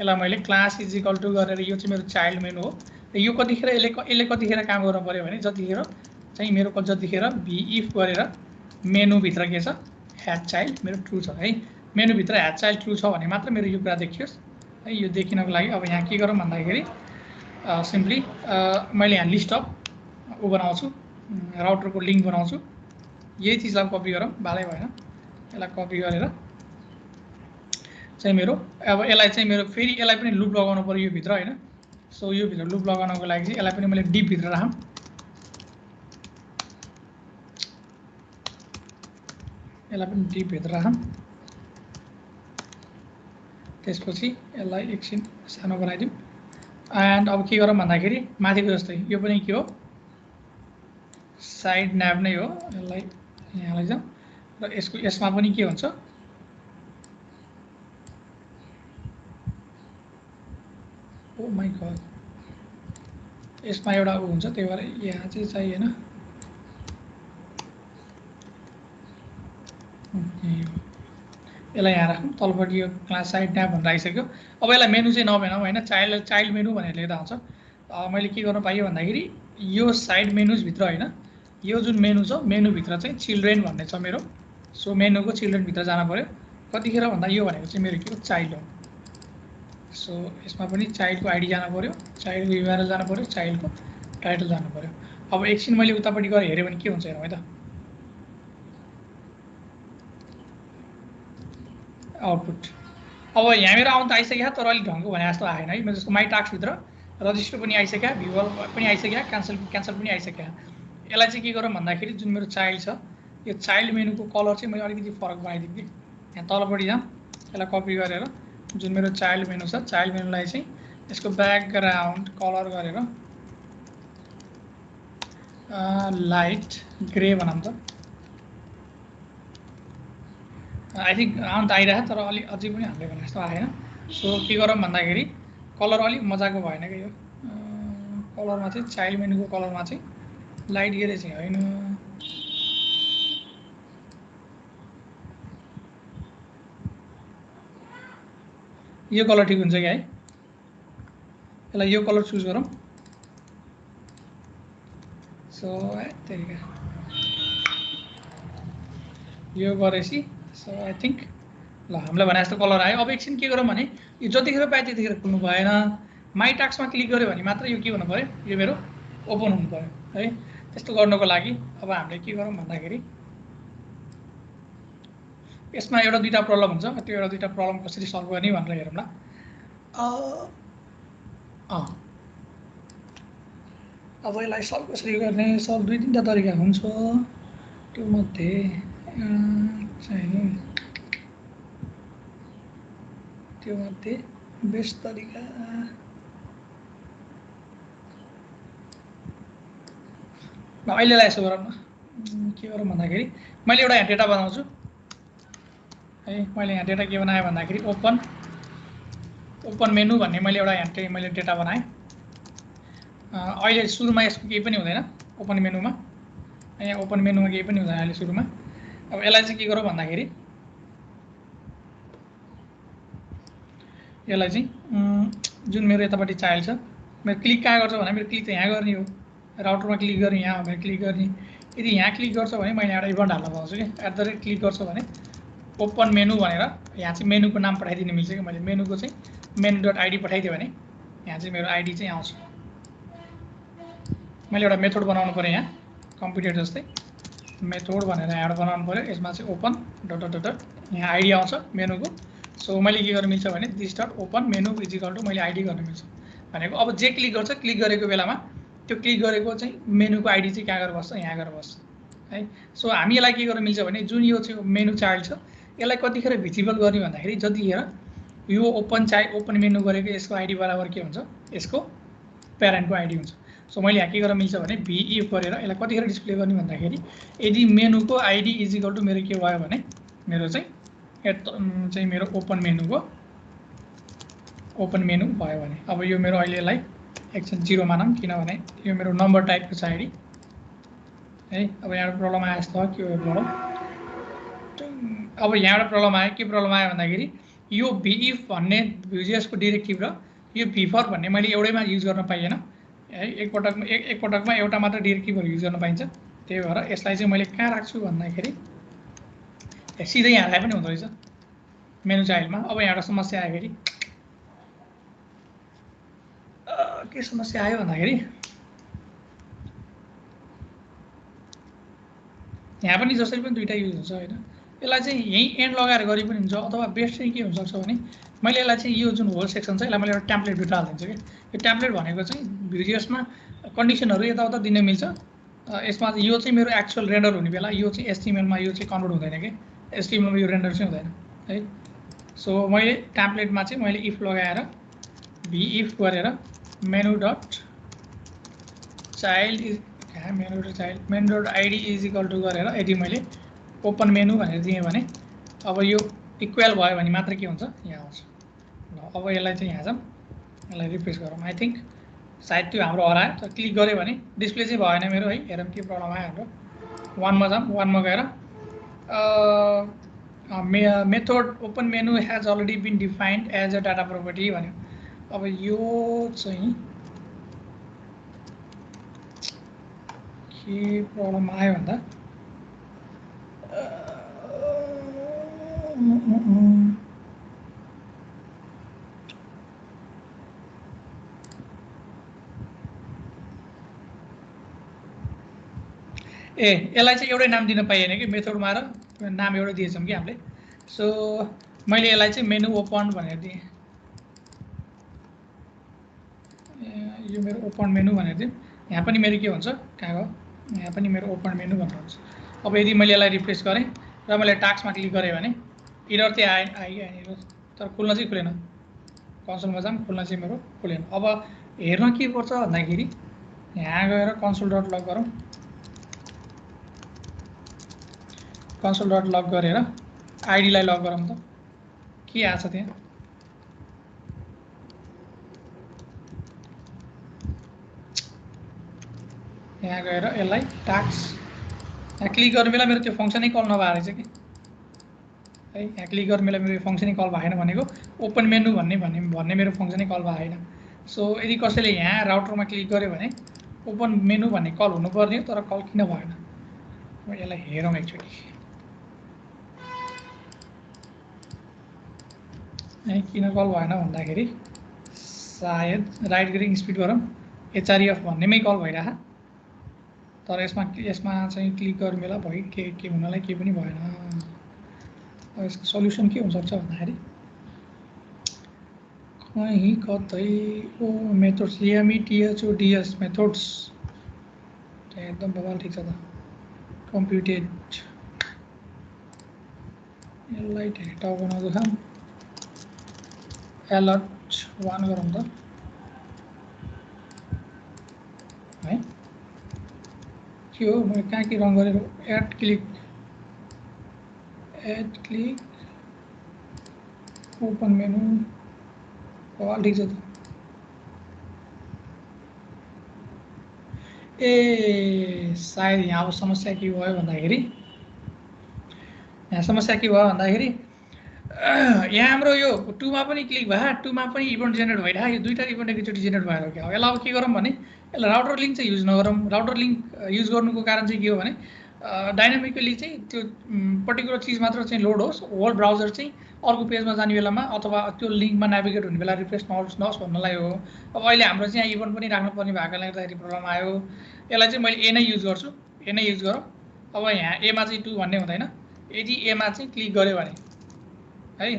यसलाई मैले क्लास इज इक्वल टु गरेर यो चाहिँ मेरो चाइल्ड मेनु हो। र यो कतिखेर यसले कतिखेर काम गर्नु पऱ्यो भने जतिखेर चाहिँ मेरो जतिखेर इफ गरेर मेनुभित्र के छ, ह्याज चाइल्ड मेरो ट्रु छ है। मेनुभित्र ह्याज चाइल्ड ट्रु छ भने मात्र मेरो यो कुरा देखियोस् है। यो देखिनको लागि अब यहाँ के गरौँ भन्दाखेरि सिम्पली मैले यहाँ लिस्ट अफ बनाउँछु, राउटरको लिङ्क बनाउँछु। यही चिजलाई कपी गरौँ, बालै भएन। यसलाई कपी गरेर चाहिँ मेरो अब यसलाई चाहिँ मेरो फेरि यसलाई पनि लुप लगाउनु पऱ्यो यो भित्र होइन। सो यो भित्र लुप लगाउनको लागि चाहिँ यसलाई पनि मैले डिप भित्र राखौँ। यसलाई पनि डिप भित्र राखौँ। त्यसपछि यसलाई एकछिन सानो बनाइदिउँ एन्ड अब के गरौँ भन्दाखेरि माथिको जस्तै यो पनि के हो साइड न्याभ नै हो यसलाई यहाँ लैजाउँ र यसमा पनि के हुन्छ ओ माइ गड यसमा एउटा उ हुन्छ त्यही भएर यहाँ चाहिँ चाहिएन यसलाई यहाँ राखौँ तलपट्टि यो क्लास साइड न्याभ भनेर आइसक्यो अब यसलाई मेनु चाहिँ नभनौँ होइन चाइल्ड मेनु भनेर लेख्दा हुन्छ मैले के गर्नु पाएँ भन्दाखेरि यो साइड मेनुजभित्र होइन यो जुन मेनु छ मेनुभित्र चाहिँ चिल्ड्रेन भन्ने छ मेरो सो मेनुको चिल्ड्रेनभित्र जानु पऱ्यो कतिखेर भन्दा यो भनेको चाहिँ मेरो के हो चाइल्ड हो सो यसमा पनि चाइल्डको आइडी जानु पऱ्यो चाइल्डको युआरएल जानु पऱ्यो चाइल्डको टाइटल जानु पऱ्यो अब एकछिन मैले उतापट्टि गएर हेरेँ भने के हुन्छ हेरौँ है त आउटपुट अब यहाँ मेरो आउनु त आइसक्यो तर अलिक ढङ्गको भने जस्तो आएन है मेरो जस्तो माई टास्कभित्र रजिस्टर पनि आइसक्यो भ्युअल पनि आइसक्यो क्यान्सल पनि आइसक्यो यसलाई चाहिँ के गरौँ भन्दाखेरि जुन मेरो चाइल्ड छ यो चाइल्ड मेनुको कलर चाहिँ मैले अलिकति फरक बनाइदिउँ कि यहाँ तलपट्टि जाऊँ यसलाई कपी गरेर जुन मेरो चाइल्ड मेनु छ चाइल्ड मेनुलाई चाहिँ यसको ब्याकग्राउन्ड कलर गरेर लाइट ग्रे बनाऊँ त आई थिङ्क आउनु त आइरहेको तर अलिक अझै पनि हामीले भने जस्तो आएन सो के गरौँ भन्दाखेरि कलर अलिक मजाको भएन कि यो कलरमा चाहिँ चाइल्ड मेनुको कलरमा चाहिँ लाइट ग्रे चाहिँ होइन यो कलर ठिक हुन्छ कि है यसलाई यो कलर चुज गरौँ सो त्यही यो गरेपछि सो आई थिङ्क ल हामीलाई भने जस्तो कलर आयो अब एकछिन के गरौँ भने यो जतिखेर पायो त्यतिखेर खुल्नु भएन माई टास्कमा क्लिक गऱ्यो भने मात्र यो के हुनु पऱ्यो यो मेरो ओपन हुनु पऱ्यो है त्यस्तो गर्नको लागि अब हामीले के गरौँ भन्दाखेरि यसमा एउटा दुईवटा प्रब्लम हुन्छ त्यो एउटा दुईवटा प्रब्लम कसरी सल्भ गर्ने भनेर हेरौँला अब यसलाई सल्भ कसरी गर्ने सल्भ दुई तिनवटा तरिका हुन्छ त्यो मध्ये चाहिँ त्यो मध्ये बेस्ट तरिका अहिलेलाई यसो गरौँ न के गरौँ भन्दाखेरि मैले एउटा यहाँ डेटा बनाउँछु है मैले यहाँ डेटा के बनाएँ भन्दाखेरि ओपन मेनु भन्ने मैले एउटा यहाँ मैले डेटा बनाएँ अहिले सुरुमा यसको केही पनि हुँदैन ओपन मेनुमा यहाँ ओपन मेनुमा केही पनि हुँदैन अहिले सुरुमा अब यसलाई चाहिँ के गरौँ भन्दाखेरि यसलाई चाहिँ जुन मेरो यतापट्टि चाइल्ड छ मेरो क्लिक कहाँ गर्छ भने मेरो क्लिक त यहाँ गर्ने हो राउटरमा क्लिक गर्ने यहाँ हो भने क्लिक गर्ने यदि यहाँ क्लिक गर्छ भने मैले एउटा इभेन्ट हाल्न पाउँछु कि @ क्लिक गर्छ भने ओपन मेनु भनेर यहाँ चाहिँ मेनुको नाम पठाइदिनु मिल्छ कि मैले मेनुको चाहिँ menu.id पठाइदिएँ भने यहाँ चाहिँ मेरो आइडी चाहिँ आउँछ मैले एउटा मेथड बनाउनु पऱ्यो यहाँ कम्प्युटर जस्तै मेथड भनेर यहाँ बनाउनु पऱ्यो यसमा चाहिँ ओपन डट यहाँ आइडी आउँछ मेनुको सो मैले के गर्नु मिल्छ भने this dot open menu is equal to मैले आइडी गर्नु मिल्छ भनेको अब जे क्लिक गर्छ क्लिक गरेको बेलामा त्यो क्लिक गरेको चाहिँ मेनुको आइडी चाहिँ कहाँ गएर बस्छ यहाँ गएर बस्छ है सो हामी यसलाई के गर्नु मिल्छ भने जुन यो चाहिँ मेनु चाइल्ड छ यसलाई कतिखेर भिजिबल गर्ने भन्दाखेरि जतिखेर यो ओपन मेनु गरेको यसको आइडी बराबर के हुन्छ यसको प्यारेन्टको आइडी हुन्छ सो मैले यहाँ के गर्न मिल्छ भने भिइफ गरेर यसलाई कतिखेर डिस्प्ले गर्ने भन्दाखेरि यदि मेनुको आइडी इजिकल टु मेरो के भयो भने मेरो चाहिँ मेरो ओपन मेनु भयो भने अब यो मेरो अहिले यसलाई एकछिन 0 मानौँ किनभने यो मेरो नम्बर टाइपको छ आइडी है अब यहाँ प्रब्लम आयो जस्तो के हो प्रब्लम अब यहाँबाट प्रब्लम आयो के प्रब्लम आयो भन्दाखेरि यो भिइफ भन्ने भ्युजिएसको डिरेक्टिभ र यो भिफर भन्ने मैले एउटैमा युज गर्न पाइएन है एकपटकमा एउटा मात्र डिरेक्टिभहरू युज गर्न पाइन्छ त्यही भएर यसलाई चाहिँ मैले कहाँ राख्छु भन्दाखेरि सिधै यहाँ राखे पनि हुँदो रहेछ मेनु चाइल्डमा अब यहाँ एउटा समस्या आयो फेरि के समस्या आयो भन्दाखेरि यहाँ पनि जसरी पनि दुईवटा युज हुन्छ होइन यसलाई चाहिँ यहीँ एन्ड लगाएर गरे पनि हुन्छ अथवा बेस्ट चाहिँ के हुनसक्छ भने मैले यसलाई चाहिँ यो जुन होल सेक्सन छ यसलाई मैले एउटा ट्याम्प्लेटभित्र हालिदिन्छु कि यो ट्याम्प्लेट भनेको चाहिँ भिडियोसमा कन्डिसनहरू यताउता दिन मिल्छ यसमा यो चाहिँ मेरो एक्चुअल रेन्डर हुने बेला यो चाहिँ एचटिएमएलमा यो चाहिँ कन्भर्ट हुँदैन कि एचटिएमएलमा यो रेन्डर चाहिँ हुँदैन है सो मैले टेम्प्लेटमा चाहिँ मैले इफ लगाएर भी इफ गरेर menu dot child is menu dot child menu dot ID is equal to गरेर यदि मैले ओपन मेनु भनेर दिएँ भने अब यो इक्वल भयो भने मात्र के हुन्छ यहाँ आउँछ ल अब यसलाई चाहिँ यहाँ जाउँ यसलाई रिफ्रेस गरौँ आई थिङ्क सायद त्यो हाम्रो हरायो तर क्लिक गऱ्यो भने डिस्प्ले चाहिँ भएन मेरो है हेरौँ के प्रब्लम आयो हाम्रो वानमा जाउँ वानमा गएर method open menu has already been defined as a data property भन्यो अब यो चाहिँ के प्रब्लम आयो भन्दा यसलाई चाहिँ एउटै नाम दिन पाइएन कि मेथडमा र नाम एउटै दिएछौँ कि हामीले सो मैले यसलाई चाहिँ मेनु ओपन भनेर दिएँ यो मेरो ओपन मेनु भनेर दिएँ यहाँ पनि मेरो के हुन्छ कहाँ गयो यहाँ पनि मेरो ओपन मेनु भनेर हुन्छ अब यदि मैले यसलाई रिफ्रेस गरेँ र मैले टास्कमा क्लिक गरेँ भने इरर चाहिँ आइहाल्यो तर खुल्न चाहिँ खुलेन कन्सोलमा जाऊँ खुल्न चाहिँ मेरो खुलेन अब हेर्न के पर्छ भन्दाखेरि यहाँ गएर कन्सोल डट लग गरौँ कन्सोल डट लग गरेर आइडीलाई लग गरौँ त के आछ त्यहाँ यहाँ गएर यसलाई टास्क यहाँ क्लिक गर्ने बेला मेरो त्यो फङ्सनै कल नभएर रहेछ कि है यहाँ क्लिक गर्ने बेला मेरो फङ्सनै कल भएन भनेको ओपन मेनु भन्ने मेरो फङ्सनै कल भएन सो यदि कसैले यहाँ राउटरमा क्लिक गर्यो भने ओपन मेनु भन्ने कल हुनुपर्ने हो तर कल किन भएन यसलाई हेरौँ एकचोटि है किन कल भएन भन्दाखेरि सायद राइट क्लिक स्पिड गरौँ एचआरएफ भन्नेमै कल भइरहेको तर यसमा चाहिँ क्लिक गर्ने बेला भयो के हुनलाई केही पनि भएन अब यसको सल्युसन के हुनसक्छ भन्दाखेरि कहीँ कतै ओ मेथड्स एमइटिएचओडिएस मेथड्स एकदम बवाल ठिक छ त कम्प्युटेड यसलाई टाउ बनाउँदै खाऊँ अलर्ट 1 गरौँ त है के हो मैले कहाँ के रङ गरेर एड क्लिक ओपन मेनु बवाल ठिक छ त ए सायद यहाँ अब समस्या के भयो भन्दाखेरि यहाँ हाम्रो यो 2 मा पनि क्लिक भयो 2 मा पनि इभेन्ट जेनेरेट भइरहेको यो दुईटा इभेन्ट एकैचोटि जेनेरेट भएर क्या हो यसलाई अब के गरौँ भने यसलाई राउटर लिङ्क चाहिँ युज नगरौँ राउटर लिङ्क युज गर्नुको कारण चाहिँ के हो भने डाइनामिकली चाहिँ त्यो पर्टिकुलर चिज मात्र चाहिँ लोड होस् होल ब्राउजर चाहिँ अर्को पेजमा जाने बेलामा अथवा त्यो लिङ्कमा नेभिगेट हुने बेला रिफ्रेस नहोस् भन्नलाई हो अब अहिले हाम्रो चाहिँ यहाँ इभेन्ट पनि राख्नुपर्ने भएकोले गर्दाखेरि प्रब्लम आयो यसलाई चाहिँ मैले ए नै युज गर्छु ए नै युज गरौँ अब यहाँ एमा चाहिँ 2 भन्ने हुँदैन यदि एमा चाहिँ क्लिक गर्यो भने है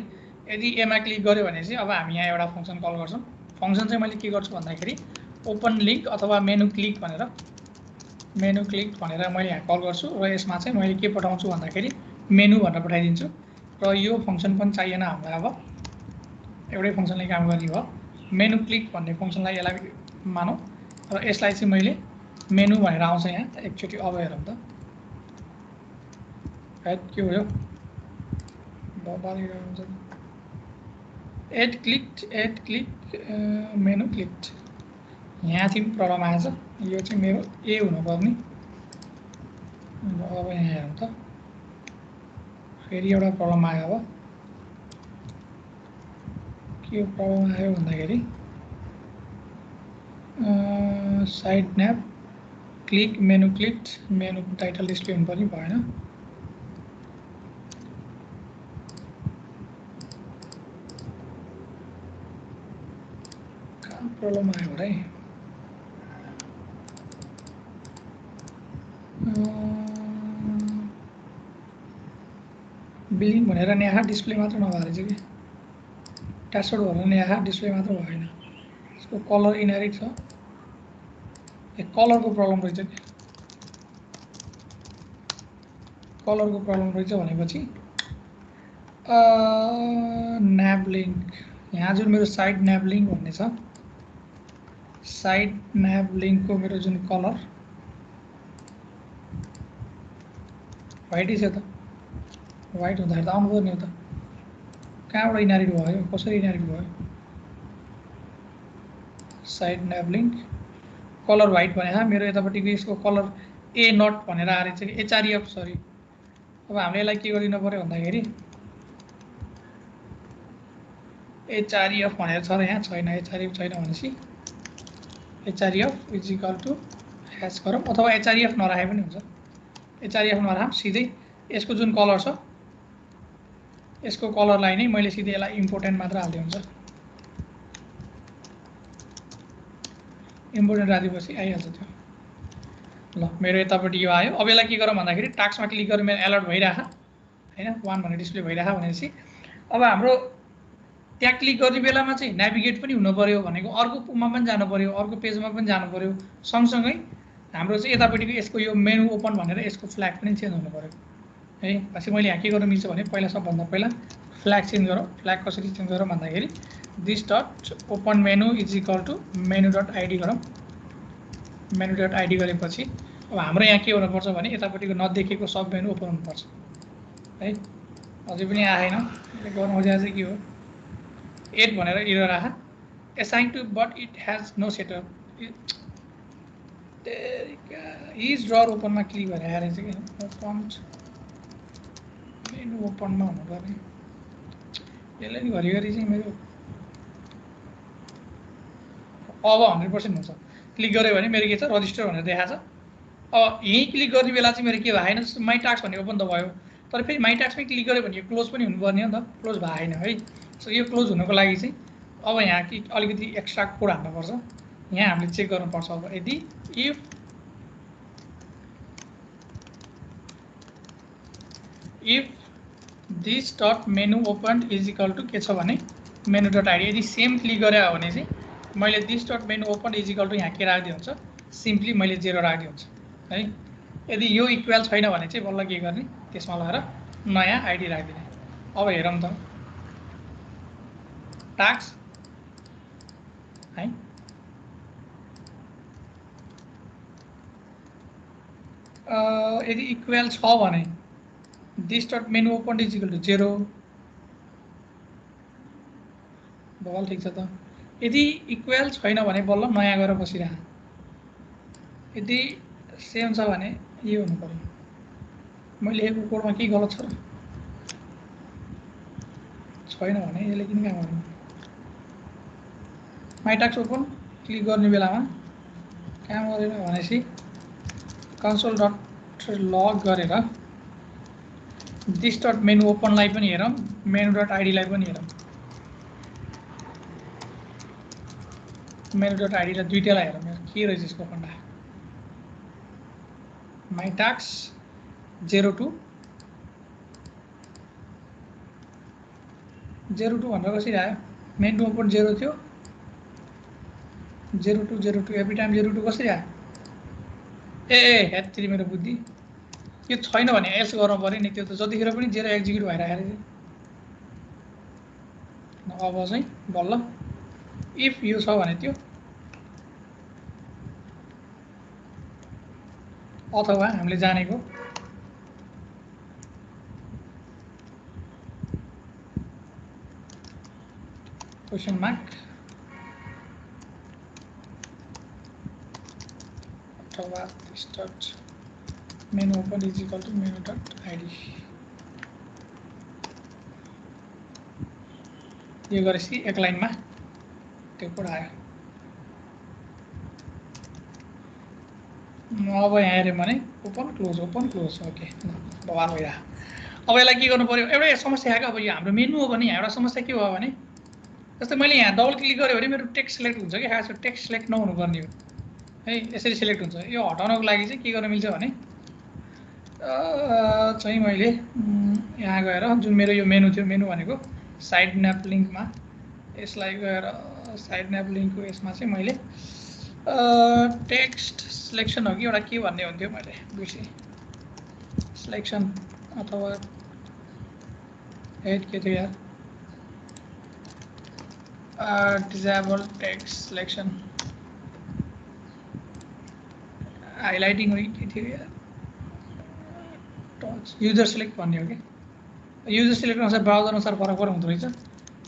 यदि एमा क्लिक गर्यो भने चाहिँ अब हामी यहाँ एउटा फङ्सन कल गर्छौँ फङ्सन चाहिँ मैले के गर्छु भन्दाखेरि ओपन लिङ्क अथवा मेनु क्लिक भनेर मैले यहाँ कल गर्छु र यसमा चाहिँ मैले के पठाउँछु भन्दाखेरि मेनु भनेर पठाइदिन्छु र यो फङ्सन पनि चाहिएन हामीलाई अब एउटै फङ्सनले काम गर्ने भयो मेनु क्लिक भन्ने फङ्सनलाई यसलाई मानौँ र यसलाई चाहिँ मैले मेनु भनेर आउँछ यहाँ एकचोटि अब हेरौँ त के हो यो एड क्लिक मेनु क्लिक यहाँ चाहिँ प्रब्लम आएछ यो चाहिँ मेरो ए हुनुपर्ने अब यहाँ हेरौँ त फेरि एउटा प्रब्लम आयो अब के प्रब्लम आयो भन्दाखेरि side nap click menu title display हुनुपर्ने भएन प्रब्लम आयो होला है बिलिङ भनेर यहाँ डिस्प्ले मात्र नभएर चाहिँ कि ट्यासवर्ड भनेर यहाँ डिस्प्ले मात्र भएन यसको कलर इनहेरिट छ कलरको प्रब्लम रहेछ कि कलरको प्रब्लम रहेछ भनेपछि न्याभ लिङ्क यहाँ जुन मेरो साइड न्याभ लिङ्क भन्ने छ, साइड न्याभ लिङ्कको मेरो जुन कलर व्हाइटै छ त, व्हाइट हुँदाखेरि त आउनु पर्ने हो त, कहाँबाट इनहेरिट भयो, कसरी इनहेरिट भयो? साइड न्याभ लिङ्क कलर व्हाइट भने मेरो यतापट्टिको यसको कलर ए नट भनेर आएर चाहिँ एचआरएफ सरी। अब हामीले यसलाई के गरिदिनु पर्यो भन्दाखेरि एचआरएफ भनेर छ र यहाँ छैन, एचआरएफ छैन भनेपछि HRF is equal to hash गरौँ, अथवा एचआरएफ नराखे पनि हुन्छ। एचआरएफ नराखौँ, सिधै यसको जुन कलर छ यसको कलरलाई नै मैले सिधै यसलाई इम्पोर्टेन्ट मात्र हाल्दै हुन्छ। इम्पोर्टेन्ट राखेपछि आइहाल्छ त्यो। ल मेरो यतापट्टि यो आयो। अब यसलाई के गरौँ भन्दाखेरि टास्कमा क्लिक गरेर मेरो अलर्ट भइरहेछ हैन, 1 भनेर डिस्प्ले भइरहेछ भनेपछि अब हाम्रो त्यहाँ क्लिक गर्ने बेलामा चाहिँ नेभिगेट पनि हुनु पर्यो भनेको, अर्को पुमा पनि जानु पर्यो, अर्को पेजमा पनि जानु पर्यो, सँगसँगै हाम्रो चाहिँ यतापट्टिको यसको यो मेनु ओपन भनेर यसको फ्ल्याग पनि चेन्ज हुनु पर्यो है। पछि मैले यहाँ के गर्नु मिल्छ भने पहिला सबभन्दा पहिला फ्ल्याग चेन्ज गरौँ। फ्ल्याग कसरी चेन्ज गरौँ भन्दाखेरि this dot open menu is equal to menu dot ID गरौँ। मेनु डट आइडी गरेपछि अब हाम्रो यहाँ के हुनुपर्छ भने यतापट्टिको नदेखेको सब मेनु ओपन हुनुपर्छ है। अझै पनि आएन, गर्नु खोजेको चाहिँ के हो 8 भनेर एरर आहा, assign to but it has no setup। Is drawer ओपनमा क्लिक गरेर आएर चाहिँ ओपन मेनु ओपनमा हुनुपर्ने, यसलाई नि घरिघरि चाहिँ मेरो अब 100% हुन्छ। क्लिक गऱ्यो भने मेरो के छ रजिस्टर भनेर देखाएको छ। अब यहीँ क्लिक गर्ने बेला चाहिँ मेरो के भएन, माई टास्क भन्ने ओपन त भयो, तर फेरि माई टास्कमै क्लिक गऱ्यो भने यो क्लोज पनि हुनुपर्ने हो नि त, क्लोज भएन है। सो यो क्लोज हुनको लागि चाहिँ अब यहाँ कि अलिकति एक्स्ट्रा कोड हाल्नुपर्छ। यहाँ हामीले चेक गर्नुपर्छ अब यदि if this dot menu open is equal to के छ भने मेनु डट आइडी, यदि सेम क्लिक गरे हो भने चाहिँ मैले this dot menu open is equal to यहाँ के राखिदियो हुन्छ, सिम्पली मैले 0 राखिदियो हुन्छ है। यदि यो इक्वल छैन भने चाहिँ बल्ल के गर्ने, त्यसमा लगाएर नयाँ आइडी राखिदिने। अब हेरौँ त टास्क है, यदि इक्वल छ भने this dot menu open is equal to 0 बल ठिक छ त। यदि इक्वल छैन भने बल्ल नयाँ गरेर बसिरह। यदि सेम छ भने यो हुनु पर्यो। मैले लेखेको कोडमा के गलत छ र, छैन भने यसले किन काम गर्नु। माई टास्क ओपन क्लिक गर्ने बेलामा काम गरेन भनेपछि कन्सोल डट लग गरेर दिस डट मेनु ओपनलाई पनि हेरौँ, मेनु डट आइडीलाई पनि हेरौँ। मेनु डट आइडीलाई दुईटैलाई हेरौँ के रहेछ यसको फन्डा। माई टास्क 02 भनेर कसरी आयो, मेनु ओपन 0 थियो, 02 एभ्री टाइम 02 कसरी आयो। ए हेत्री मेरो बुद्धि, यो छैन भने एल्स गर्नु पर्यो नि, त्यो त जतिखेर पनि 0 एक्जिक्युट भइरहेको छ। अब चाहिँ बल्ल इफ यो छ भने त्यो, अथवा हामीले जानेको क्वेसन मार्क अथवा start menu open is equal to menu dot ID, यो गरेपछि एक लाइनमा त्यो कोड आयो। अब यहाँ हेऱ्यौँ भने ओपन क्लोज ओके बवाल भइरहेको। अब यसलाई के गर्नु पर्यो, एउटा समस्या आएको। अब यो हाम्रो मेनु हो भने यहाँ एउटा समस्या के भयो भने जस्तै मैले यहाँ डबल क्लिक गरेँ भने मेरो टेक्स्ट सिलेक्ट हुन्छ कि खास टेक्स्ट सिलेक्ट नहुनु पर्ने हो है, यसरी सिलेक्ट हुन्छ। यो हटाउनको लागि चाहिँ के गर्न मिल्छ भने चाहिँ मैले यहाँ गएर जुन मेरो यो मेनु थियो, मेनु भनेको साइड न्याप लिङ्कमा यसलाई गएर साइड न्याप लिङ्कको यसमा चाहिँ मैले टेक्स्ट सिलेक्सन हो कि एउटा के भन्ने हुन्थ्यो, मैले बिर्सेँ, सिलेक्सन अथवा हेड के थियो यार डिसेबल टेक्स्ट सिलेक्सन हाइलाइटिङ हो कि के थियो यार टच युजर सिलेक्ट भन्ने हो कि युजर सिलेक्ट अनुसार ब्राउजर अनुसार फरक हुँदो रहेछ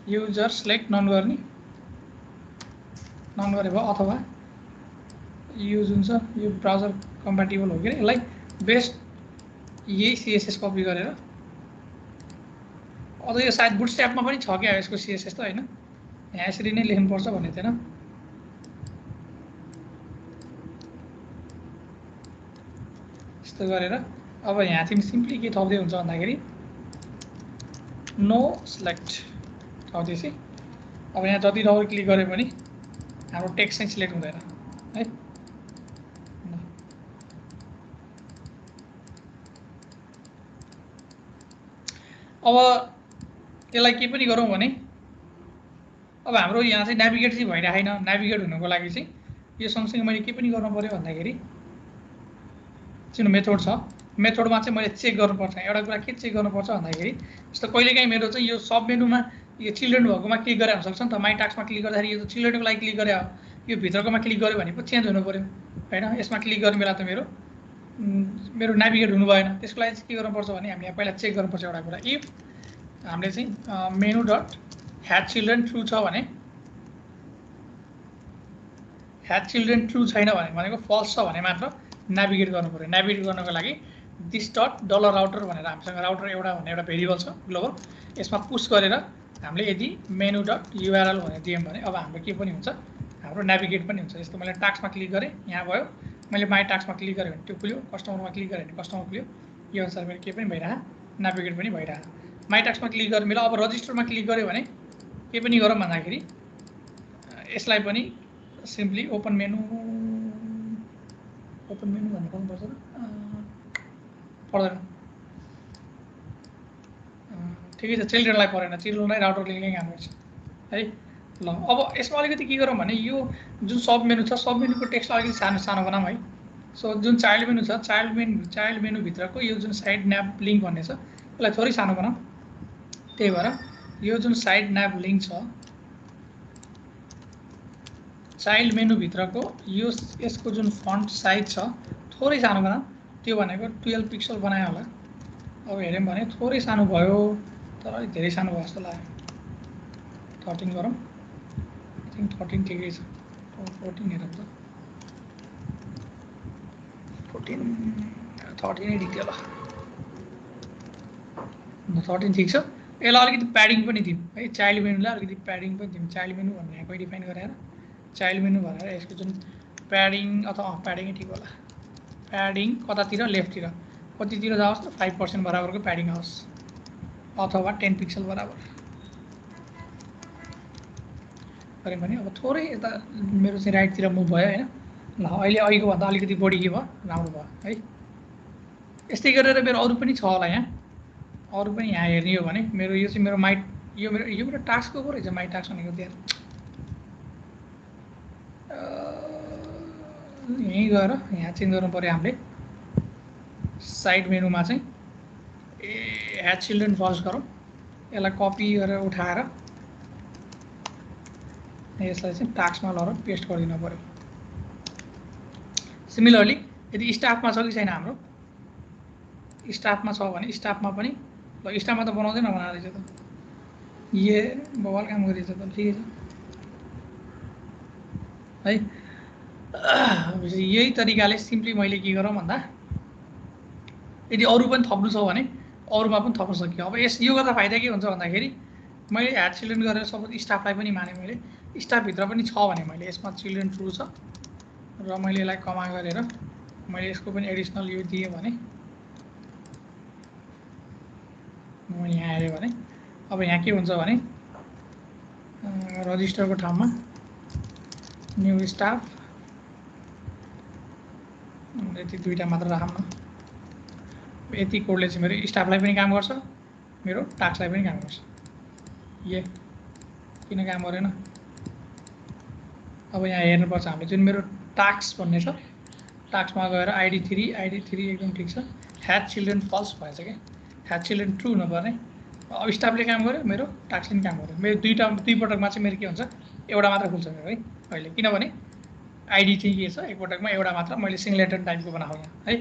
युजर सिलेक्ट नन गर्ने नन गरे भयो अथवा युज हुन्छ यो ब्राउजर कम्प्याटिबल हो कि यसलाई बेस्ट यही CSS कपी गरेर अझ यो सायद बुटस्ट्र्यापमा पनि छ क्या यसको CSS त होइन यहाँ यसरी नै लेख्नुपर्छ भन्ने थिएन यस्तो गरेर अब यहाँ तिमी सिम्पली के थप्दै हुन्छ भन्दाखेरि नो सिलेक्ट थप्दैछ अब यहाँ जति डबल क्लिक गरे पनि हाम्रो टेक्स्ट चाहिँ सिलेक्ट हुँदैन है अब यसलाई के पनि गरौँ भने अब हाम्रो यहाँ चाहिँ नेभिगेट चाहिँ भइरहेन नेभिगेट हुनुको लागि चाहिँ यो सँगसँगै मैले के पनि गर्नु पर्यो भन्दाखेरि जुन मेथड छ मेथडमा चाहिँ मैले चेक गर्नुपर्छ एउटा कुरा के चेक गर्नुपर्छ भन्दाखेरि जस्तो कहिलेकाहीँ मेरो चाहिँ यो सब मेनुमा यो चिल्ड्रेन भएकोमा क्लिक गरे हुनसक्छ नि त माई टास्कमा क्लिक गर्दाखेरि यो चिल्ड्रेनको लागि क्लिक गरे यो भित्रकोमा क्लिक गर्यो भने पो चेन्ज हुनु पर्यो होइन यसमा क्लिक गर्ने बेला त मेरो नेभिगेट हुनु भएन त्यसको लागि चाहिँ के गर्नुपर्छ भने हामीले यहाँ पहिला चेक गर्नुपर्छ एउटा कुरा इफ हामीले चाहिँ menu dot had children true छ भने ह्याड चिल्ड्रेन ट्रु छैन भनेको फल्स छ भने मात्र नेभिगेट गर्नु पर्यो नेभिगेट गर्नको लागि दिस डट डलर राउटर भनेर हामीसँग राउटर भन्ने एउटा भेरिएबल छ ग्लोबल यसमा पुश गरेर हामीले यदि मेनु डट URL भनेर दियौँ भने अब हाम्रो के पनि हुन्छ हाम्रो नेभिगेट पनि हुन्छ जस्तो मैले टास्कमा क्लिक गरेँ यहाँ भयो मैले माई टास्कमा क्लिक गरेँ भने त्यो खुल्यो कस्टमरमा क्लिक गरेँ भने कस्टमर खुल्यो यो अनुसार मेरो के पनि भइरह नेभिगेट पनि भइरह माई टास्कमा क्लिक गरेँ मैले अब रजिस्टरमा क्लिक गरेँ भने के पनि गरौँ भन्दाखेरि यसलाई पनि सिम्पली ओपन मेनु भन्नु पर्छ पर्दैन ठिकै छ चिल्ड्रेनलाई परेन चिल्ड्रेनलाई राउटर लिङ्कले काम गर्छ है ल अब यसमा अलिकति के गरौँ भने यो जुन सब मेनु छ सब मेनुको टेक्स्ट अलिकति सानो सानो बनाऊँ है सो जुन चाइल्ड मेनु छ चाइल्ड मेनुभित्रको यो जुन साइड न्याप लिङ्क भन्ने छ यसलाई थोरै सानो बनाऊँ त्यही भएर यो जुन साइड न्याप लिङ्क छ चाइल्ड मेनुभित्रको यो यसको जुन फन्ट साइज छ थोरै सानो बनाऊँ त्यो भनेको 12 पिक्सल बनायो होला अब हेऱ्यौँ भने थोरै सानो भयो तर अलिक धेरै सानो भयो जस्तो लाग्यो 13 गरौँ आई थिङ्क 13 ठिकै छ 14 हेरौँ त 13 नै ठिक थियो ल 13 ठिक छ यसलाई अलिकति प्याडिङ पनि दिउँ है चाइल्ड मेनुलाई अलिकति प्याडिङ पनि दिउँ चाइल्ड मेनु भन्ने यहाँ कोही डिफाइन गरेर चाइल्ड मेनु भनेर यसको जुन प्याडिङ अथवा प्याडिङै ठिक होला प्याडिङ कतातिर लेफ्टतिर कतितिर जाओस् न 5% बराबरको प्याडिङ आओस् अथवा 10 पिक्सल बराबर गऱ्यौँ भने अब थोरै यता मेरो चाहिँ राइटतिर मुभ भयो होइन ल अहिले अहिलेको भन्दा अलिकति बढी के भयो राम्रो भयो है यस्तै गरेर मेरो अरू पनि छ होला यहाँ अरू पनि यहाँ हेर्ने हो भने मेरो यो चाहिँ मेरो मेरो टास्कको पो रहेछ माई टास्क भनेको त्यहाँ यहीँ गएर यहाँ चेन्ज गर्नु पर्यो हामीले साइड मेनुमा चाहिँ ह्याड चिल्ड्रेन फल्स गरौँ यसलाई कपी गरेर उठाएर यसलाई चाहिँ टास्कमा लगेर पेस्ट गरिदिनु पर्यो सिमिलरली यदि स्टाफमा छ कि छैन हाम्रो स्टाफमा छ भने स्टाफमा पनि ल स्टाफमा त बनाउँदैन बनाउँदैछ त ये बवाल काम गरिरहेछ त ठिकै छ है यही तरिकाले सिम्पली मैले के गरौँ भन्दा यदि अरू पनि थप्नु छ भने अरूमा पनि थप्न सकियो अब यो गर्दा फाइदा के हुन्छ भन्दाखेरि मैले ह्याड चिल्ड्रेन गरेर सपोज स्टाफलाई पनि माने मैले स्टाफभित्र पनि छ भने मैले यसमा चिल्ड्रेन ट्रु छ र मैले यसलाई कमा गरेर मैले यसको पनि एडिसनल यो दिएँ भने म यहाँ हेऱ्यो भने अब यहाँ के हुन्छ भने रजिस्टरको ठाउँमा न्यू स्टाफ यति दुईवटा मात्र राखौँ न यति कोडले चाहिँ मेरो स्टाफलाई पनि काम गर्छ मेरो टास्कलाई पनि काम गर्छ ये किन काम गरेन अब यहाँ हेर्नुपर्छ हामीले जुन मेरो टास्क भन्ने छ टास्कमा गएर ID3 एकदम ठिक छ ह्याड चिल्ड्रेन फल्स भएछ क्या ह्याड चिल्ड्रेन ट्रु हुनुपर्ने अब स्टाफले काम गर्यो, मेरो टास्कले काम गर्यो। मेरो दुई पटकमा चाहिँ मेरो के हुन्छ, एउटा मात्र खुल्छ मेरो है अहिले, किनभने आइडी चाहिँ के छ, एकपटकमा एउटा मात्र मैले सिङ्गलेटन टाइपको बनाएको यहाँ है।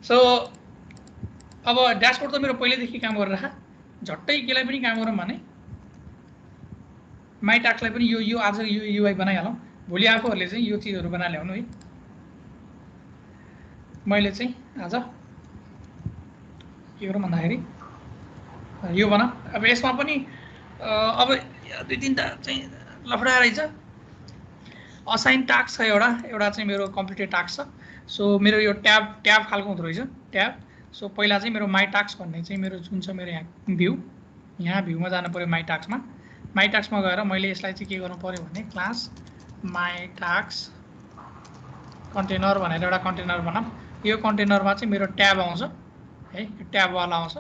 सो अब ड्यासबोर्ड त मेरो पहिल्यैदेखि काम गरेर झट्टै केलाई पनि काम गरौँ भने माई टास्कलाई पनि यो आज यो युआई बनाइहालौँ, भोलि आफूहरूले चाहिँ यो चिजहरू बनाएर ल्याउनु है। मैले चाहिँ आज के गरौँ भन्दाखेरि यो बनाऊ। अब यसमा पनि अब 2-3टा चाहिँ लफडा रहेछ। असाइन टास्क छ एउटा चाहिँ मेरो कम्प्लिटेड टास्क छ। सो मेरो यो ट्याब खालको हुँदो रहेछ ट्याब। सो पहिला चाहिँ मेरो माई टास्क भन्ने चाहिँ मेरो जुन छ मेरो यहाँ भ्यू, यहाँ भ्यूमा जानु पर्यो माई टास्कमा। माई टास्कमा गएर मैले यसलाई चाहिँ के गर्नु पर्यो भने क्लास माई टास्क कन्टेनर भनेर एउटा कन्टेनर बनाऊँ। यो कन्टेनरमा चाहिँ मेरो ट्याब आउँछ है, ट्याबवाला आउँछ।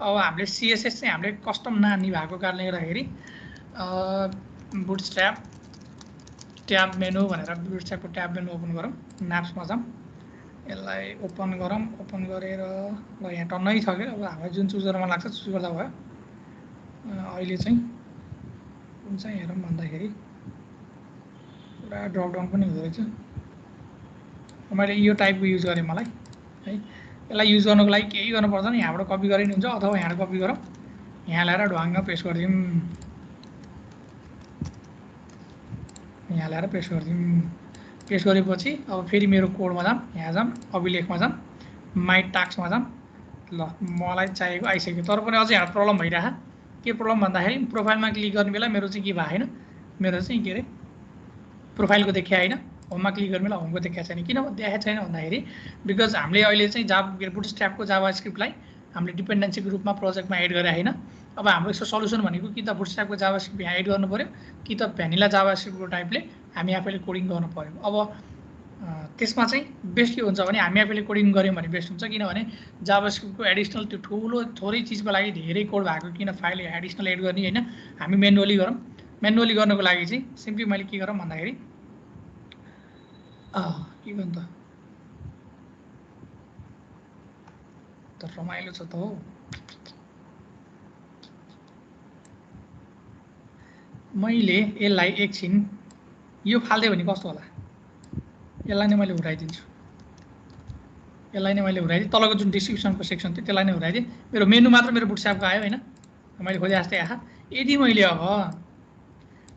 अब हामीले सीएसएस चाहिँ हामीले कस्टम नानी भएको कारणले गर्दाखेरि बुटस्ट्र्याप ट्याब मेनु भनेर बुटस्ट्र्यापको ट्याब मेनु ओपन गरौँ, न्याप्समा जाऊँ, यसलाई ओपन गरौँ। ओपन गरेर ल यहाँ टन्नै छ क्या। अब हामीलाई जुन चुज गर्न मन लाग्छ चुज गर्दा भयो। अहिले चाहिँ कुन चाहिँ हेरौँ भन्दाखेरि पुरा ड्रपडाउन पनि हुँदो रहेछ। मैले यो टाइपको युज गरेँ मलाई है। यसलाई युज गर्नको लागि केही गर्नु पर्दैन, यहाँबाट कपी गरे नि हुन्छ, अथवा यहाँबाट कपी गरौँ, यहाँ ल्याएर ढुवाङ्ग पेस्ट गरिदिउँ, यहाँ ल्याएर पेस्ट गरिदिउँ। पेस्ट गरेपछि अब फेरि मेरो कोडमा जाऊँ, यहाँ जाऊँ, अभिलेखमा जाऊँ, माई टास्कमा जाऊँ। ल मलाई चाहिएको आइसक्यो, तर पनि अझै यहाँ प्रब्लम भइरहेको। के प्रब्लम भन्दाखेरि प्रोफाइलमा क्लिक गर्ने बेला मेरो चाहिँ के भएको छैन, मेरो चाहिँ के अरे प्रोफाइलको देखिया होइन, होममा क्लिक गर्ने बेला होमको देखाएको छैन। किन देखाएको छैन भन्दाखेरि बिकज हामीले अहिले चाहिँ बुटस्ट्र्यापको जाभास्क्रिप्टलाई हामीले डिपेन्डेन्सीको रूपमा प्रोजेक्टमा एड गरेर होइन। अब हाम्रो यसको सल्युसन भनेको कि त बुटस्ट्र्यापको जाभास्क्रिप्ट यहाँ एड गर्नु पऱ्यो, कि त भ्यानिला जाभास्क्रिप्टको टाइपले हामी आफैले कोडिङ गर्नु पऱ्यो। अब त्यसमा चाहिँ बेस्ट के हुन्छ भने हामी आफैले कोडिङ गऱ्यौँ भने बेस्ट हुन्छ, किनभने जाभास्क्रिप्टको एडिसनल त्यो ठुलो थोरै चिजको लागि धेरै कोड भएको किन फाइल एडिसनल एड गर्ने होइन, हामी मेनुअली गरौँ। मेनुअली गर्नको लागि चाहिँ सिम्पली मैले के गरौँ भन्दाखेरि के गर्नु त रमाइलो छ त हो। मैले यसलाई एकछिन यो फाल्दिएँ भने कस्तो होला, यसलाई नै मैले उठाइदिन्छु, यसलाई नै मैले उठाइदिएँ। तलको जुन डिस्क्रिप्सनको सेक्सन थियो त्यसलाई नै उठाइदिएँ। मेरो मेनु मात्र मेरो बुटस्ट्र्यापको आयो होइन, मैले खोजे जस्तै आहा। यदि मैले अब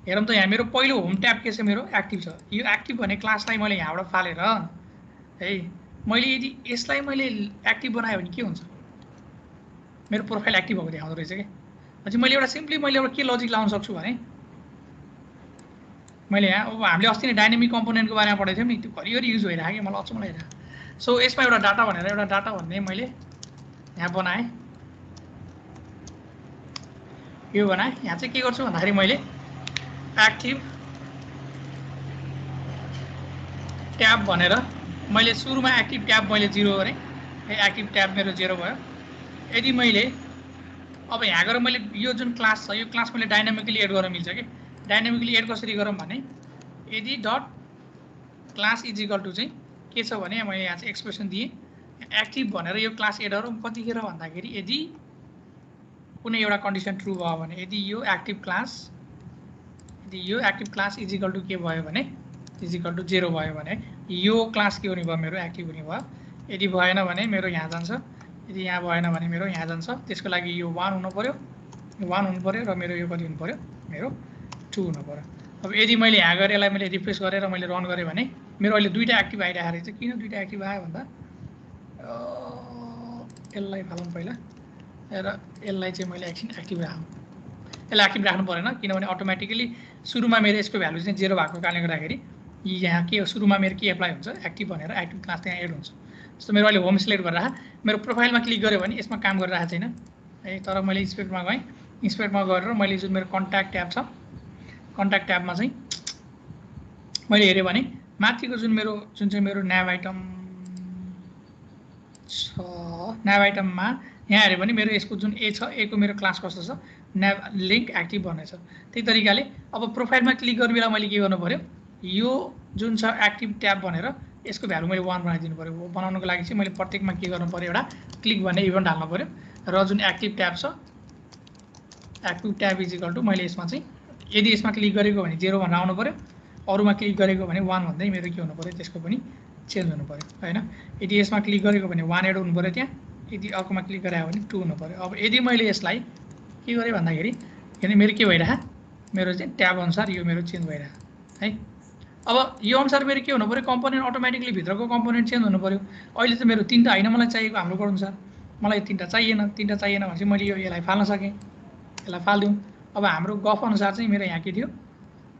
हेरौँ त यहाँ मेरो पहिलो होम ट्याब के छ, मेरो एक्टिभ छ। यो एक्टिभ भने क्लासलाई मैले यहाँबाट फालेर है मैले यदि यसलाई मैले एक्टिभ बनाएँ भने के हुन्छ, मेरो प्रोफाइल एक्टिभ भएको देखाउँदो रहेछ क्या। अझै मैले एउटा सिम्पली मैले एउटा के लजिक लाउन सक्छु भने मैले यहाँ अब हामीले अस्ति नै डाइनामिक कम्पोनेन्टको बारेमा पढाएको थियौँ नि, त्यो घरिघरि युज भइरहेको कि मलाई अचम्म लागिरहेको। सो यसमा एउटा डाटा भनेर एउटा डाटा भन्ने मैले यहाँ बनाएँ, यो बनाएँ। यहाँ चाहिँ के गर्छु भन्दाखेरि मैले एक्टिभ ट्याब भनेर मैले सुरुमा एक्टिभ ट्याब मैले 0 गरेँ, एक्टिभ ट्याब मेरो 0 भयो। यदि मैले अब यहाँ गएर मैले यो जुन क्लास छ यो क्लास मैले डाइनामिकली एड गर्न मिल्छ कि। डाइनामिकली एड कसरी गरौँ भने यदि dot class is equal to चाहिँ के छ भने मैले यहाँ चाहिँ एक्सप्रेसन दिएँ एक्टिभ भनेर यो क्लास एड गरौँ कतिखेर भन्दाखेरि यदि कुनै एउटा कन्डिसन ट्रु भयो भने, यदि यो active class is equal to के भयो भने इज इक्वल टु 0 भयो भने यो क्लास के हुने भयो, मेरो एक्टिभ हुने भयो। यदि भएन भने मेरो यहाँ जान्छ, यदि यहाँ भएन भने मेरो यहाँ जान्छ। त्यसको लागि यो 1 हुनु पर्यो, 1 हुनु पर्यो र मेरो यो कति हुनु पर्यो, मेरो 2 हुनु पर्यो। अब यदि मैले यहाँ गएर यसलाई मैले रिफ्रेस गरेर मैले रन गरेँ भने मेरो अहिले दुईवटा एक्टिभ आइरहेको रहेछ। किन दुईवटा एक्टिभ आयो भन्दा यसलाई फालौँ पहिला र यसलाई चाहिँ मैले एकछिन एक्टिभ राखौँ। यसलाई एक्टिभ राख्नु परेन किनभने अटोमेटिकली सुरुमा मेरो यसको भ्यालु चाहिँ 0 भएको कारणले गर्दाखेरि यहाँ के सुरुमा मेरो के एप्लाई हुन्छ, एक्टिभ भनेर एक्टिभ क्लास त्यहाँ एड हुन्छ। जस्तो मेरो अहिले होम सिलेक्ट गरेर मेरो प्रोफाइलमा क्लिक गऱ्यो भने यसमा काम गरिरहेको छैन है। तर मैले इन्सपेक्टमा गएँ, इन्सपेक्टमा गरेर मैले जुन मेरो कन्ट्याक्ट ट्याब छ, कन्ट्याक्ट ट्याबमा चाहिँ मैले हेरेँ भने माथिको जुन चाहिँ मेरो न्याभ आइटम छ, न्याभ आइटममा यहाँ हेऱ्यो भने मेरो यसको जुन ए छ, ए को मेरो क्लास कस्तो छ, न्याभ लिङ्क एक्टिभ भन्ने छ। त्यही तरिकाले अब प्रोफाइलमा क्लिक गर्ने बेला मैले के गर्नु पर्यो, यो जुन छ एक्टिभ ट्याब भनेर यसको भ्यालु मैले 1 बनाइदिनु पर्यो। बनाउनको लागि चाहिँ मैले प्रत्येकमा के गर्नु पर्यो, एउटा क्लिक भन्ने इभेन्ट हाल्नु पर्यो र जुन एक्टिभ ट्याब छ active tab is equal to मैले यसमा चाहिँ यदि यसमा क्लिक गरेको भने 0 भनेर आउनु पऱ्यो, अरूमा क्लिक गरेको भने 1 भन्दै मेरो के हुनु पऱ्यो, त्यसको पनि चेन्ज हुनु पऱ्यो हैन। यदि यसमा क्लिक गरेको भने 1 एड हुनु पऱ्यो त्यहाँ, यदि अर्कोमा क्लिक गरे भने 2 हुनु पऱ्यो। अब यदि मैले यसलाई के गरेँ भन्दाखेरि किन मेरो के भइरहा, मेरो चाहिँ ट्याब अनुसार यो मेरो चेन्ज भइरहा है। अब यो अनुसार मेरो के हुनु पऱ्यो, कम्पोनेन्ट अटोमेटिकली भित्रको कम्पोनेन्ट चेन्ज हुनु पऱ्यो। अहिले चाहिँ मेरो 3टा हैन मलाई चाहिएको हाम्रो कोड अनुसार, मलाई 3टा चाहिएन भने चाहिँ मैले यसलाई फाल्न सकेँ, यसलाई फाल्दिउँ। अब हाम्रो गफ अनुसार चाहिँ मेरो यहाँ के थियो,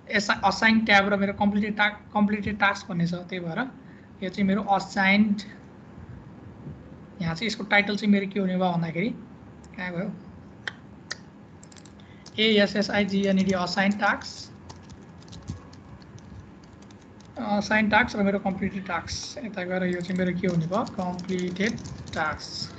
असाइन ट्याब र मेरो कम्प्लिटेड टास्क भन्ने छ, त्यही भएर यो चाहिँ मेरो असाइन्ड, यहाँ चाहिँ यसको टाइटल चाहिँ मेरो के हुने भयो भन्दाखेरि कहाँ गयो, ASSIGNED असाइन टास्क र मेरो कम्प्लिटेड टास्क, यता गएर यो चाहिँ मेरो के हुने भयो, कम्प्लिटेड टास्क।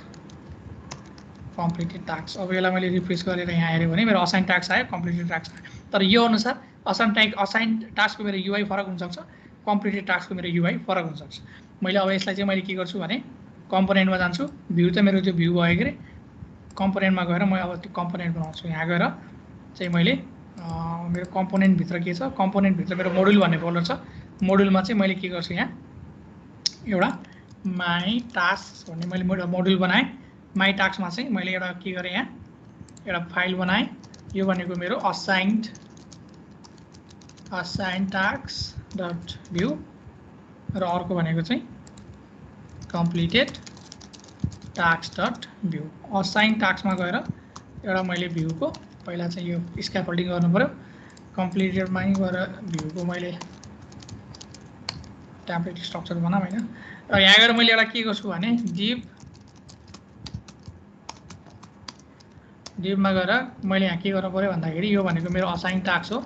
अब यसलाई मैले रिफ्रेस गरेर यहाँ हेऱ्यो भने मेरो असाइन टास्क आयो, कम्प्लिटेड टास्क आयो। तर यो अनुसार असाइन टास्कको मेरो युआई फरक हुनसक्छ, कम्प्लिटेड टास्कको मेरो युआई फरक हुनसक्छ। मैले अब यसलाई चाहिँ मैले के गर्छु भने कम्पोनेन्टमा जान्छु, भ्यू त मेरो त्यो भ्यू भयो के अरे, कम्पोनेन्टमा गएर म अब त्यो कम्पोनेन्ट बनाउँछु। यहाँ गएर चाहिँ मैले मेरो कम्पोनेन्टभित्र के छ, कम्पोनेन्टभित्र मेरो मोडुल भन्ने फोल्डर छ, मोडुलमा चाहिँ मैले के गर्छु, यहाँ एउटा माई टास्क भन्ने मैले मोडुल बनाएँ। माई टास्कमा चाहिँ मैले एउटा के गरेँ, यहाँ एउटा फाइल बनाएँ, यो भनेको मेरो असाइन टास्क डट भ्यू र अर्को भनेको चाहिँ completed task dot view. Assign टास्कमा गएर एउटा मैले भ्यूको पहिला चाहिँ यो स्क्याफोल्डिङ गर्नु पऱ्यो, कम्प्लिटेडमा गएर भ्यूको मैले टेम्प्लेट स्ट्रक्चर बनाऊँ हैन। र यहाँ गएर मैले एउटा के गर्छु भने डिभमा गएर मैले यहाँ के गर्नु पऱ्यो भन्दाखेरि यो भनेको मेरो असाइन टास्क हो,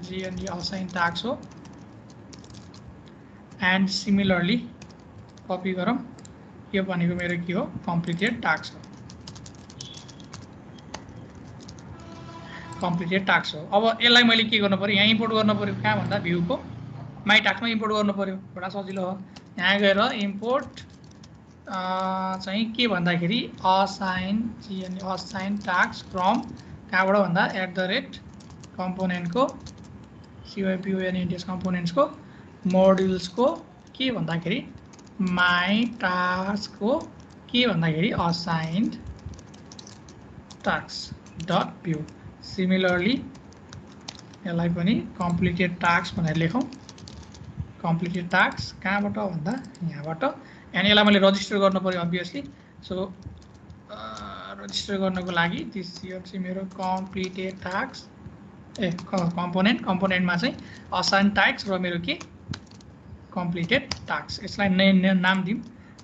GND असाइन टास्क हो। एन्ड सिमिलरली कपी गरौँ, यो भनेको मेरो के हो, कम्प्लिटेड टास्क हो, कम्प्लिटेड टास्क हो। अब यसलाई मैले के गर्नु पऱ्यो, यहाँ इम्पोर्ट गर्नु पऱ्यो, कहाँ भन्दा भ्यूको माई टास्कमा इम्पोर्ट गर्नु पऱ्यो, बडा सजिलो हो। यहाँ गएर इम्पोर्ट चाहिँ के भन्दाखेरि असाइन टास्क फ्रम कहाँबाट भन्दा @कम्पोनेन्टको CYPONENTS कम्पोनेन्ट्सको मोड्युल्सको के भन्दाखेरि माई टास्कको के भन्दाखेरि assigned task dot view. Similarly यसलाई पनि कम्प्लिटेड टास्क भनेर लेखौँ, कम्प्लिटेड टास्क कहाँबाट भन्दा यहाँबाट। एन्ड यसलाई मैले रजिस्टर गर्नु पऱ्यो अभियसली। सो रजिस्टर गर्नको लागि दिस यो चाहिँ मेरो कम्प्लिटेड टास्क कम्पोनेन्टमा चाहिँ असाइन टास्क र मेरो के कम्प्लिटेड टास्क। यसलाई नाम दिउँ,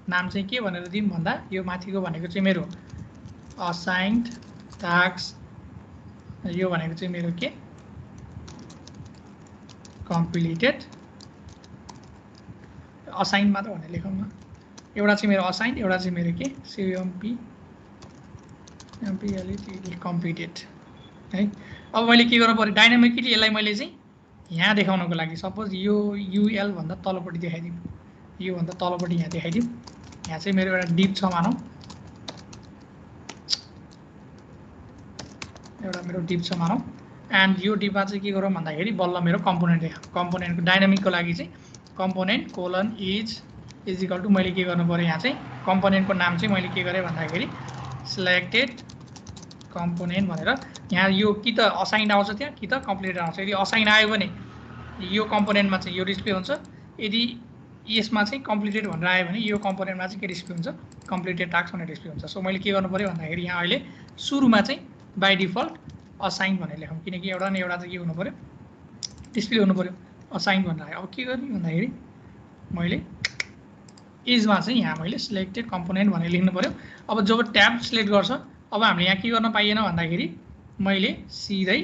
नाम चाहिँ के भनेर दिउँ भन्दा यो माथिको भनेको चाहिँ मेरो असाइन्ड टास्क, यो भनेको चाहिँ मेरो के कम्प्लिटेड असाइन मात्र भनेर लेखौँ न। एउटा चाहिँ मेरो असाइन, एउटा चाहिँ मेरो के CMPLETD कम्प्लिटेड है। अब मैले के गर्नु पर्यो, डाइनामिकली यसलाई मैले चाहिँ यहाँ देखाउनको लागि सपोज यो UL भन्दा तलपट्टि देखाइदिउँ, यो भन्दा तलपट्टि यहाँ देखाइदिउँ। यहाँ चाहिँ मेरो एउटा डिप छ मानौँ, एउटा मेरो डिप छ मानौँ। एन्ड यो डिपमा चाहिँ के गरौँ भन्दाखेरि बल्ल मेरो कम्पोनेन्ट देखाउँ। कम्पोनेन्टको डाइनामिकको लागि चाहिँ component colon is equal to मैले के गर्नु पऱ्यो, यहाँ चाहिँ कम्पोनेन्टको नाम चाहिँ मैले के गरेँ भन्दाखेरि सिलेक्टेड कम्पोनेन्ट भनेर यहाँ यो कि त असाइन आउँछ त्यहाँ कि त कम्प्लिटेड आउँछ। यदि असाइन आयो भने यो कम्पोनेन्टमा चाहिँ यो डिस्प्ले हुन्छ, यदि यसमा चाहिँ कम्प्लिटेड भनेर आयो भने यो कम्पोनेन्टमा चाहिँ के डिस्प्ले हुन्छ, कम्प्लिटेड टास्क भनेर डिस्प्ले हुन्छ। सो मैले के गर्नु पऱ्यो भन्दाखेरि यहाँ अहिले सुरुमा चाहिँ बाई डिफल्ट असाइन भनेर लेखौँ, किनकि एउटा न एउटा चाहिँ के हुनु पऱ्यो, डिस्प्ले हुनु पऱ्यो, असाइन भनेर आयो। अब के गर्ने भन्दाखेरि मैले इजमा चाहिँ यहाँ मैले सिलेक्टेड कम्पोनेन्ट भनेर लेख्नु पऱ्यो। अब जब ट्याब सिलेक्ट गर्छ, अब हामीले यहाँ के गर्न पाइएन भन्दाखेरि मैले सिधै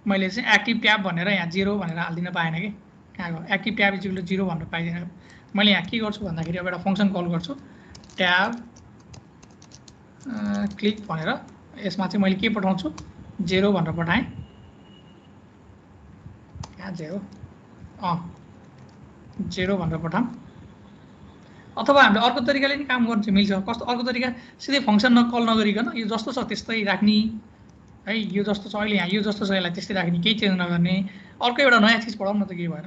मैले चाहिँ एक्टिभ ट्याब भनेर यहाँ 0 भनेर हालिदिन पाएन कि, कहाँ गयो active tab is equal to 0 भनेर पाइँदैन। मैले यहाँ के गर्छु भन्दाखेरि अब एउटा फङ्सन कल गर्छु ट्याब क्लिक भनेर, यसमा चाहिँ मैले के पठाउँछु 0 भनेर पठाएँ, कहाँ 0 0 भनेर पठाऊँ। अथवा हामीले अर्को तरिकाले नि काम गर्न चाहिँ मिल्छ। कस्तो अर्को तरिका, सिधै फङ्सन कल नगरिकन यो जस्तो छ त्यस्तै राख्ने है, यो जस्तो छ अहिले यहाँ यो जस्तो छ यसलाई त्यस्तै राख्ने, केही चेन्ज नगर्ने। अर्को एउटा नयाँ चिज पढाउँ न त के भएर,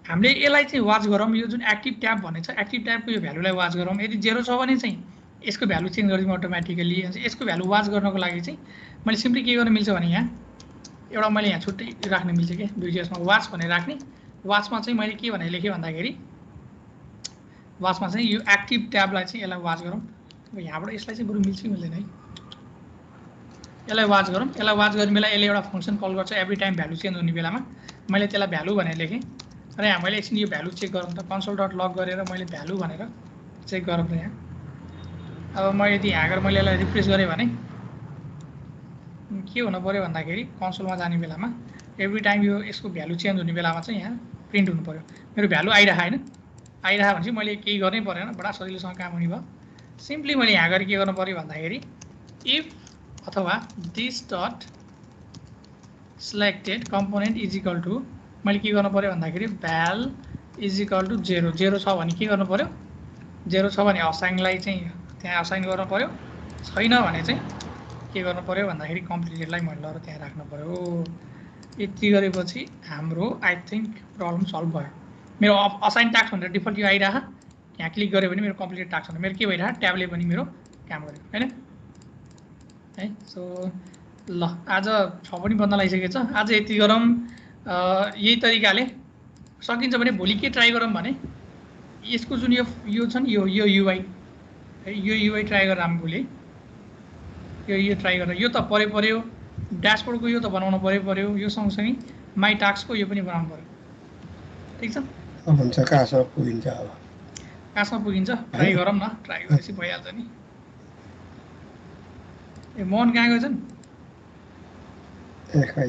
हामीले यसलाई चाहिँ वाच गरौँ, यो जुन एक्टिभ ट्याब भन्ने छ एक्टिभ ट्याबको यो भ्यालुलाई वाच गरौँ। यदि 0 छ भने चाहिँ यसको भ्यालु चेन्ज गरिदिउँ अटोमेटिकली। यसको भ्यालु वाच गर्नको लागि चाहिँ मैले सिम्पली के गर्न मिल्छ भने यहाँ एउटा मैले यहाँ छुट्टै राख्न मिल्छ कि Vue.js-मा वाच भनेर राख्ने। वाचमा चाहिँ मैले के भनेर लेखेँ भन्दाखेरि वाचमा चाहिँ यो एक्टिभ ट्याबलाई चाहिँ यसलाई वाच गरौँ। अब यहाँबाट यसलाई चाहिँ बरु मिल्छ कि मिल्दैन है, यसलाई वाच गरौँ। यसलाई वाच गर्ने बेला यसले एउटा फङ्सन कल गर्छ एभ्री टाइम भ्यालु चेन्ज हुने बेलामा। मैले त्यसलाई भ्यालु भनेर लेखेँ र यहाँ मैले एकछिन यो भ्यालु चेक गरौँ त, console.log गरेर मैले भ्यालु भनेर चेक गरौँ त यहाँ। अब मैले यदि यहाँ गएर मैले यसलाई रिफ्रेस गरेँ भने के हुनु पऱ्यो भन्दाखेरि कन्सोलमा जाने बेलामा एभ्री टाइम यो यसको भ्यालु चेन्ज हुने बेलामा चाहिँ यहाँ प्रिन्ट हुनु पऱ्यो। मेरो भ्यालु आइरह होइन, आइरह भने चाहिँ मैले केही गर्नै परेन, बडा सजिलोसँग काम हुने भयो। सिम्पली मैले यहाँ गएर के गर्नु पऱ्यो भन्दाखेरि इफ अथवा this dot selected component is equal to मैले के गर्नु पऱ्यो भन्दाखेरि भ्याल इज इक्वल टु 0 0 छ भने के गर्नु पऱ्यो, 0 छ भने असाइनलाई चाहिँ त्यहाँ असाइन गर्नु पऱ्यो, छैन भने चाहिँ के गर्नु पऱ्यो भन्दाखेरि कम्प्लिटेडलाई मैले लगेर त्यहाँ राख्नु पऱ्यो। यति गरेपछि हाम्रो आई थिङ्क प्रब्लम सल्भ भयो। मेरो असाइन टास्क भनेर डिफल्ट यो आइरह, यहाँ क्लिक गऱ्यो भने मेरो कम्प्लिटेड टास्क हुन्छ। मेरो के भइरह ट्याबले पनि मेरो काम गर्यो होइन है। सो ल आज 6 पनि बन्न लागिसकेको छ। आज यति गरौँ। यही तरिकाले सकिन्छ भने भोलि के ट्राई गरौँ भने यसको जुन यो छ नि यो युआई है, यो युआई ट्राई गरेर हामी भोलि यो ट्राई गरेर यो त पर्यो ड्यासबोर्डको यो त बनाउनु पर्यो, यो सँगसँगै माई टास्कको यो पनि बनाउनु पर्यो। ठिक छ, हुन्छ। कहाँसम्म पुगिन्छ अब, कहाँसम्म पुगिन्छ ट्राई गरौँ न, ट्राई गरेपछि भइहाल्छ नि। ए मोहन कहाँ गएछन्? खै